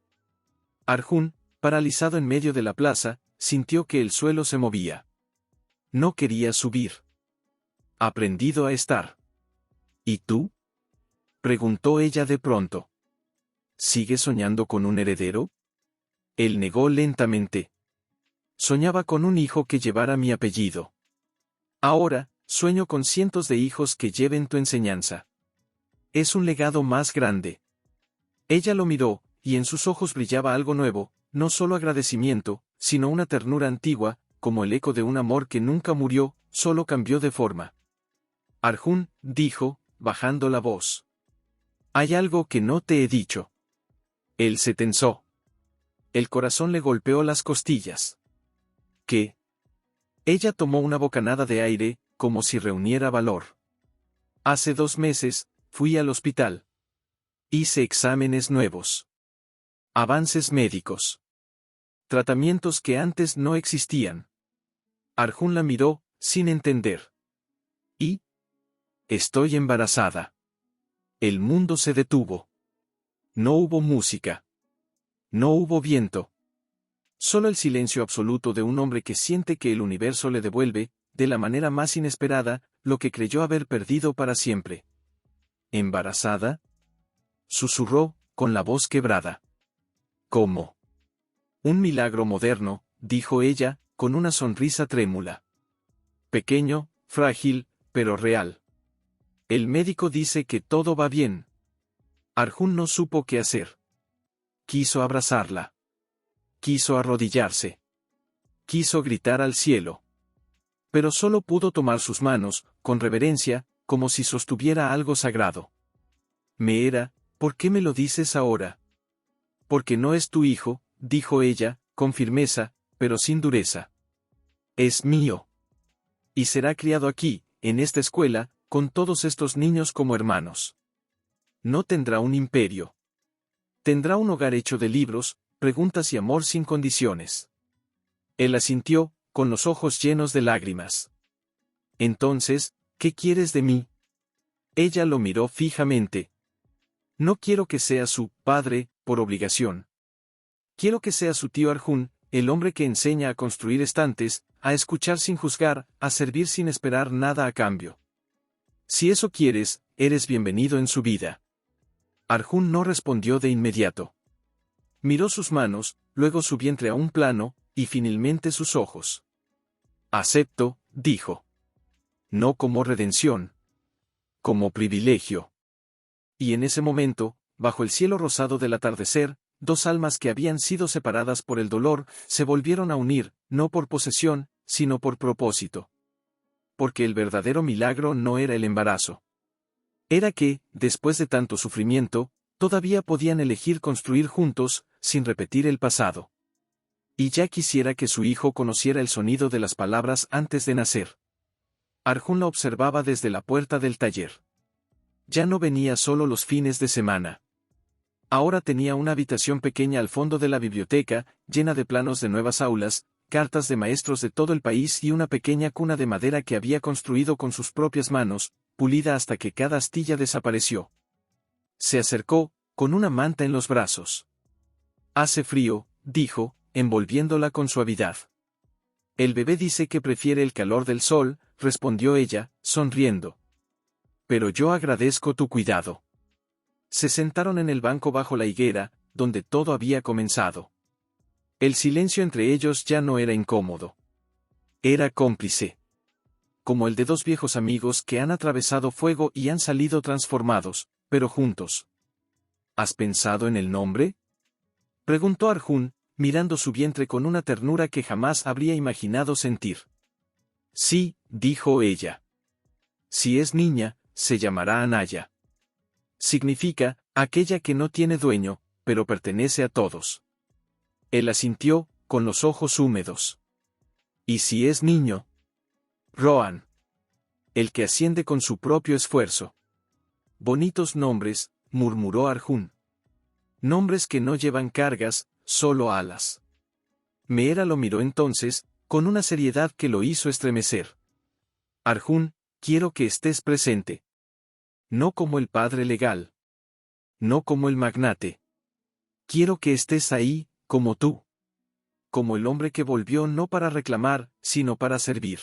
Arjun, paralizado en medio de la plaza, sintió que el suelo se movía. No quería subir. «Aprendido a estar». «¿Y tú?», preguntó ella de pronto. «¿Sigues soñando con un heredero?». Él negó lentamente. «Soñaba con un hijo que llevara mi apellido. Ahora, sueño con cientos de hijos que lleven tu enseñanza. Es un legado más grande». Ella lo miró, y en sus ojos brillaba algo nuevo, no solo agradecimiento, sino una ternura antigua, como el eco de un amor que nunca murió, solo cambió de forma. «Arjun», dijo, bajando la voz. «Hay algo que no te he dicho». Él se tensó. El corazón le golpeó las costillas. «¿Qué?». Ella tomó una bocanada de aire, como si reuniera valor. «Hace 2 meses, fui al hospital. Hice exámenes nuevos. Avances médicos. Tratamientos que antes no existían». Arjun la miró, sin entender. «¿Y?». «Estoy embarazada». El mundo se detuvo. No hubo música. No hubo viento. Solo el silencio absoluto de un hombre que siente que el universo le devuelve, de la manera más inesperada, lo que creyó haber perdido para siempre. ¿Embarazada?, susurró, con la voz quebrada. ¿Cómo? Un milagro moderno, dijo ella, con una sonrisa trémula. Pequeño, frágil, pero real. El médico dice que todo va bien. Arjun no supo qué hacer. Quiso abrazarla. Quiso arrodillarse. Quiso gritar al cielo. Pero solo pudo tomar sus manos, con reverencia, como si sostuviera algo sagrado. Meera, ¿por qué me lo dices ahora? Porque no es tu hijo, dijo ella, con firmeza, pero sin dureza. Es mío. Y será criado aquí, en esta escuela, con todos estos niños como hermanos. No tendrá un imperio. Tendrá un hogar hecho de libros, preguntas y amor sin condiciones. Él asintió, con los ojos llenos de lágrimas. Entonces, ¿qué quieres de mí? Ella lo miró fijamente. No quiero que sea su padre, por obligación. Quiero que sea su tío Arjun, el hombre que enseña a construir estantes, a escuchar sin juzgar, a servir sin esperar nada a cambio. Si eso quieres, eres bienvenido en su vida. Arjun no respondió de inmediato. Miró sus manos, luego su vientre a un plano, y finalmente sus ojos. Acepto, dijo. No como redención. Como privilegio. Y en ese momento, bajo el cielo rosado del atardecer, dos almas que habían sido separadas por el dolor, se volvieron a unir, no por posesión, sino por propósito. Porque el verdadero milagro no era el embarazo. Era que, después de tanto sufrimiento, todavía podían elegir construir juntos, sin repetir el pasado. Y ya quisiera que su hijo conociera el sonido de las palabras antes de nacer. Arjun la observaba desde la puerta del taller. Ya no venía solo los fines de semana. Ahora tenía una habitación pequeña al fondo de la biblioteca, llena de planos de nuevas aulas, cartas de maestros de todo el país y una pequeña cuna de madera que había construido con sus propias manos, pulida hasta que cada astilla desapareció. Se acercó, con una manta en los brazos. Hace frío, dijo, envolviéndola con suavidad. El bebé dice que prefiere el calor del sol, respondió ella, sonriendo. Pero yo agradezco tu cuidado. Se sentaron en el banco bajo la higuera, donde todo había comenzado. El silencio entre ellos ya no era incómodo. Era cómplice. Como el de dos viejos amigos que han atravesado fuego y han salido transformados, pero juntos. ¿Has pensado en el nombre?, preguntó Arjun, mirando su vientre con una ternura que jamás habría imaginado sentir. Sí, dijo ella. Si es niña, se llamará Anaya. Significa, aquella que no tiene dueño, pero pertenece a todos. Él asintió, con los ojos húmedos. ¿Y si es niño? Rohan. El que asciende con su propio esfuerzo. Bonitos nombres, murmuró Arjun. Nombres que no llevan cargas, solo alas. Meera lo miró entonces, con una seriedad que lo hizo estremecer. Arjun, quiero que estés presente. No como el padre legal. No como el magnate. Quiero que estés ahí, como tú. Como el hombre que volvió no para reclamar, sino para servir.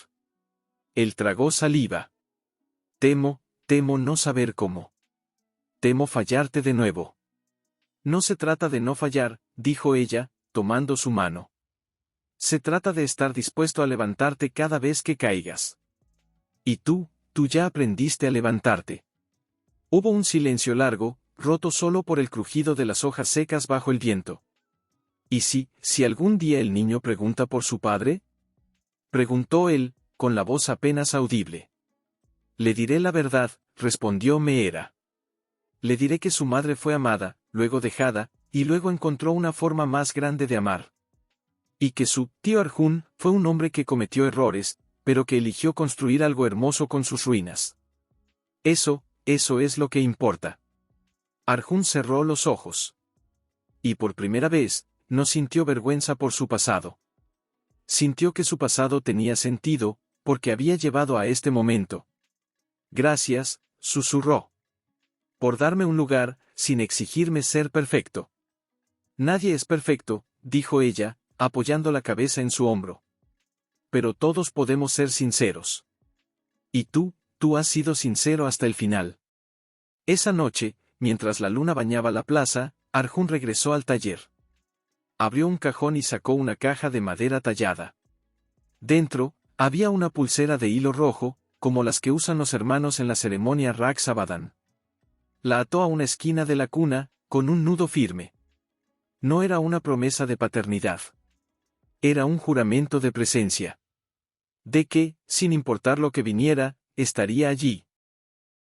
Él tragó saliva. Temo no saber cómo. Temo fallarte de nuevo. No se trata de no fallar, dijo ella, tomando su mano. Se trata de estar dispuesto a levantarte cada vez que caigas. Y tú ya aprendiste a levantarte. Hubo un silencio largo, roto solo por el crujido de las hojas secas bajo el viento. ¿Y si algún día el niño pregunta por su padre?, preguntó él, con la voz apenas audible. Le diré la verdad, respondió Meera. Le diré que su madre fue amada, luego dejada, y luego encontró una forma más grande de amar. Y que su tío Arjun fue un hombre que cometió errores, pero que eligió construir algo hermoso con sus ruinas. Eso es lo que importa. Arjun cerró los ojos. Y por primera vez, no sintió vergüenza por su pasado. Sintió que su pasado tenía sentido, porque había llevado a este momento. Gracias, susurró. Por darme un lugar, sin exigirme ser perfecto. Nadie es perfecto, dijo ella, apoyando la cabeza en su hombro. Pero todos podemos ser sinceros. Y tú has sido sincero hasta el final. Esa noche, mientras la luna bañaba la plaza, Arjun regresó al taller. Abrió un cajón y sacó una caja de madera tallada. Dentro, había una pulsera de hilo rojo, como las que usan los hermanos en la ceremonia Raksha Bandhan. La ató a una esquina de la cuna, con un nudo firme. No era una promesa de paternidad. Era un juramento de presencia. De que, sin importar lo que viniera, estaría allí.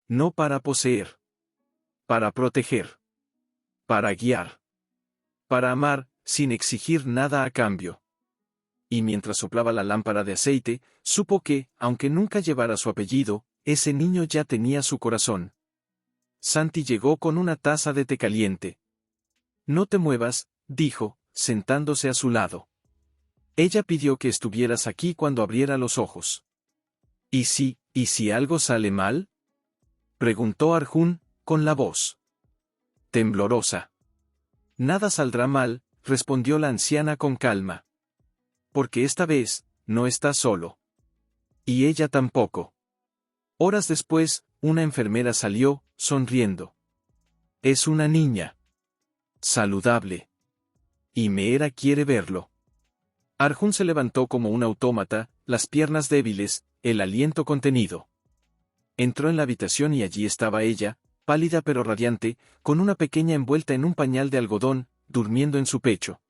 No para poseer. Para proteger. Para guiar. Para amar, sin exigir nada a cambio. Y mientras soplaba la lámpara de aceite, supo que, aunque nunca llevara su apellido, ese niño ya tenía su corazón. Santi llegó con una taza de té caliente. No te muevas, dijo, sentándose a su lado. Ella pidió que estuvieras aquí cuando abriera los ojos. ¿Y si algo sale mal? Preguntó Arjun, con la voz temblorosa. Nada saldrá mal, respondió la anciana con calma. Porque esta vez, no estás solo. Y ella tampoco. Horas después, una enfermera salió, sonriendo. Es una niña. Saludable. Y Meera quiere verlo. Arjun se levantó como un autómata, las piernas débiles, el aliento contenido. Entró en la habitación y allí estaba ella, pálida pero radiante, con una pequeña envuelta en un pañal de algodón, durmiendo en su pecho.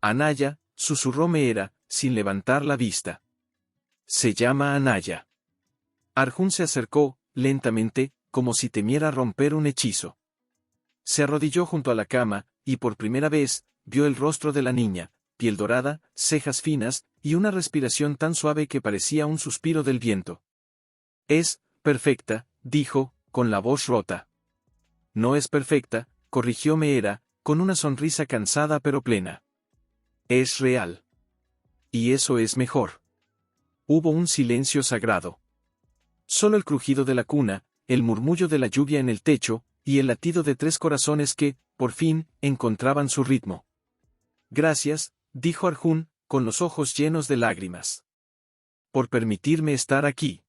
Anaya, susurró Meera, sin levantar la vista. Se llama Anaya. Arjun se acercó, lentamente, como si temiera romper un hechizo. Se arrodilló junto a la cama, y por primera vez, vio el rostro de la niña, piel dorada, cejas finas, y una respiración tan suave que parecía un suspiro del viento. Es perfecta, dijo, con la voz rota. No es perfecta, corrigió Meera, con una sonrisa cansada pero plena. Es real. Y eso es mejor. Hubo un silencio sagrado. Solo el crujido de la cuna, el murmullo de la lluvia en el techo, y el latido de 3 corazones que, por fin, encontraban su ritmo. Gracias, dijo Arjun, con los ojos llenos de lágrimas. Por permitirme estar aquí.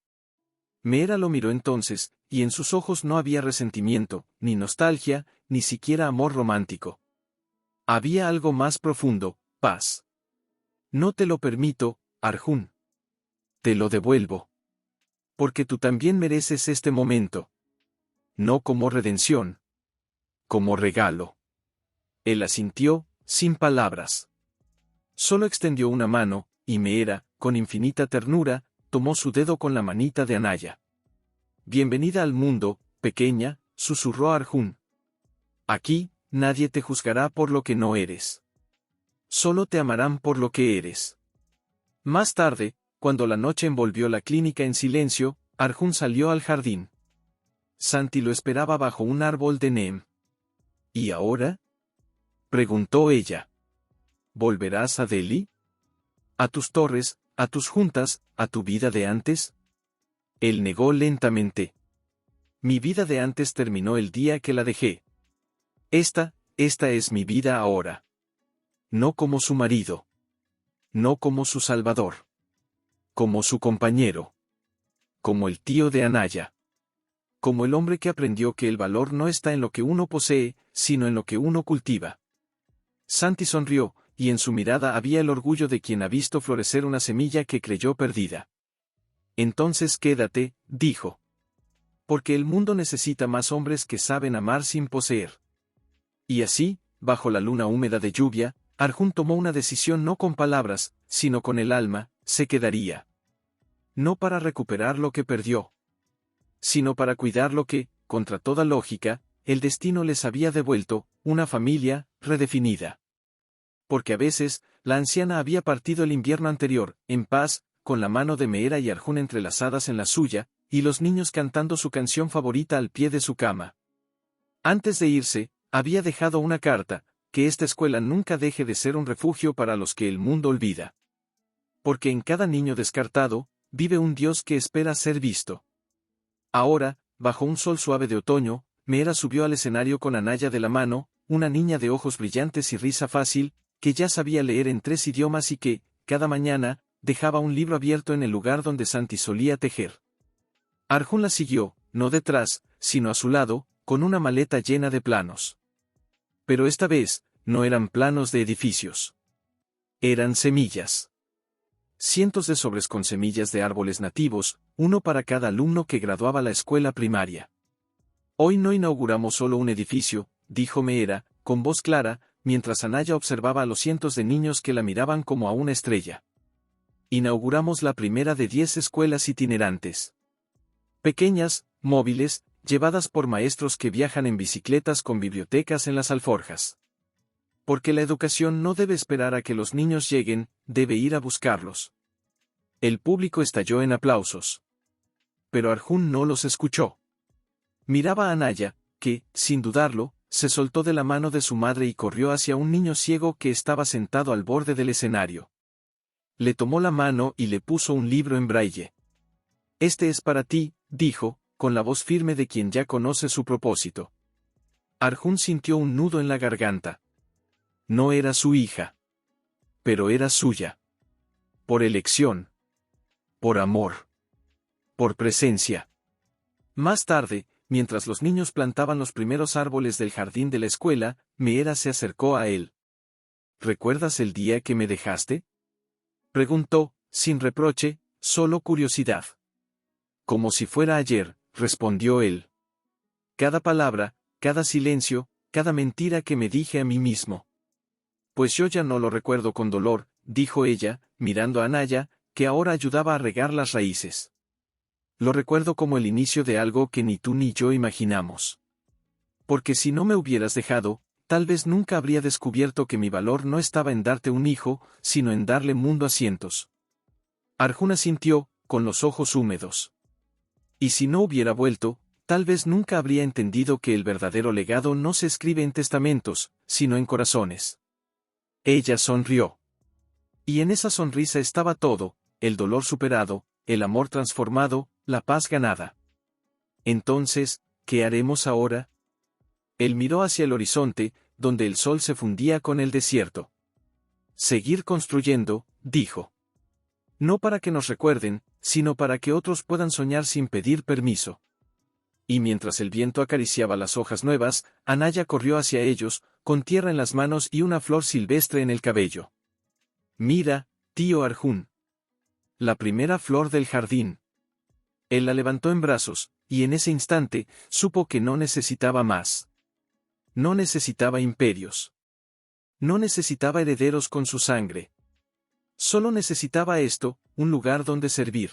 Meera lo miró entonces, y en sus ojos no había resentimiento, ni nostalgia, ni siquiera amor romántico. Había algo más profundo, paz. No te lo permito, Arjun. Te lo devuelvo. Porque tú también mereces este momento. No como redención. Como regalo. Él asintió, sin palabras. Solo extendió una mano, y Meera, con infinita ternura, tomó su dedo con la manita de Anaya. Bienvenida al mundo, pequeña, susurró Arjun. Aquí, nadie te juzgará por lo que no eres. Solo te amarán por lo que eres. Más tarde, cuando la noche envolvió la clínica en silencio, Arjun salió al jardín. Santi lo esperaba bajo un árbol de neem. ¿Y ahora? Preguntó ella. ¿Volverás a Delhi? ¿A tus torres, a tus juntas, a tu vida de antes? Él negó lentamente. Mi vida de antes terminó el día que la dejé. Esta es mi vida ahora. No como su marido. No como su salvador. Como su compañero. Como el tío de Anaya. Como el hombre que aprendió que el valor no está en lo que uno posee, sino en lo que uno cultiva. Santi sonrió, y en su mirada había el orgullo de quien ha visto florecer una semilla que creyó perdida. Entonces quédate, dijo. Porque el mundo necesita más hombres que saben amar sin poseer. Y así, bajo la luna húmeda de lluvia, Arjun tomó una decisión no con palabras, sino con el alma, se quedaría. No para recuperar lo que perdió, sino para cuidar lo que, contra toda lógica, el destino les había devuelto, una familia, redefinida. Porque a veces, la anciana había partido el invierno anterior, en paz, con la mano de Meera y Arjun entrelazadas en la suya, y los niños cantando su canción favorita al pie de su cama. Antes de irse, había dejado una carta, que esta escuela nunca deje de ser un refugio para los que el mundo olvida. Porque en cada niño descartado, vive un Dios que espera ser visto. Ahora, bajo un sol suave de otoño, Meera subió al escenario con Anaya de la mano, una niña de ojos brillantes y risa fácil, que ya sabía leer en 3 idiomas y que, cada mañana, dejaba un libro abierto en el lugar donde Santi solía tejer. Arjun la siguió, no detrás, sino a su lado, con una maleta llena de planos. Pero esta vez, no eran planos de edificios. Eran semillas. Cientos de sobres con semillas de árboles nativos, uno para cada alumno que graduaba la escuela primaria. Hoy no inauguramos solo un edificio, dijo Meera, con voz clara, mientras Anaya observaba a los cientos de niños que la miraban como a una estrella. Inauguramos la primera de 10 escuelas itinerantes. Pequeñas, móviles, llevadas por maestros que viajan en bicicletas con bibliotecas en las alforjas. Porque la educación no debe esperar a que los niños lleguen, debe ir a buscarlos. El público estalló en aplausos. Pero Arjun no los escuchó. Miraba a Anaya, que, sin dudarlo, se soltó de la mano de su madre y corrió hacia un niño ciego que estaba sentado al borde del escenario. Le tomó la mano y le puso un libro en braille. Este es para ti, dijo, con la voz firme de quien ya conoce su propósito. Arjun sintió un nudo en la garganta. No era su hija. Pero era suya. Por elección. Por amor. Por presencia. Más tarde, mientras los niños plantaban los primeros árboles del jardín de la escuela, Meera se acercó a él. ¿Recuerdas el día que me dejaste? Preguntó, sin reproche, solo curiosidad. Como si fuera ayer, respondió él. Cada palabra, cada silencio, cada mentira que me dije a mí mismo. Pues yo ya no lo recuerdo con dolor, dijo ella, mirando a Anaya, que ahora ayudaba a regar las raíces. Lo recuerdo como el inicio de algo que ni tú ni yo imaginamos. Porque si no me hubieras dejado, tal vez nunca habría descubierto que mi valor no estaba en darte un hijo, sino en darle mundo a cientos. Arjun asintió, con los ojos húmedos. Y si no hubiera vuelto, tal vez nunca habría entendido que el verdadero legado no se escribe en testamentos, sino en corazones. Ella sonrió. Y en esa sonrisa estaba todo, el dolor superado, el amor transformado, la paz ganada. Entonces, ¿qué haremos ahora? Él miró hacia el horizonte, donde el sol se fundía con el desierto. Seguir construyendo, dijo. No para que nos recuerden, sino para que otros puedan soñar sin pedir permiso. Y mientras el viento acariciaba las hojas nuevas, Anaya corrió hacia ellos, con tierra en las manos y una flor silvestre en el cabello. Mira, tío Arjun. La primera flor del jardín. Él la levantó en brazos, y en ese instante, supo que no necesitaba más. No necesitaba imperios. No necesitaba herederos con su sangre. Solo necesitaba esto, un lugar donde servir.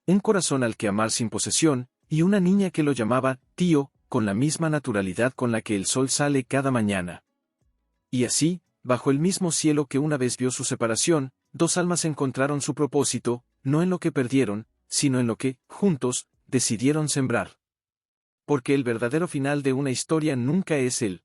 Un corazón al que amar sin posesión, y una niña que lo llamaba tío, con la misma naturalidad con la que el sol sale cada mañana. Y así, bajo el mismo cielo que una vez vio su separación, dos almas encontraron su propósito, no en lo que perdieron, sino en lo que, juntos, decidieron sembrar. Porque el verdadero final de una historia nunca es el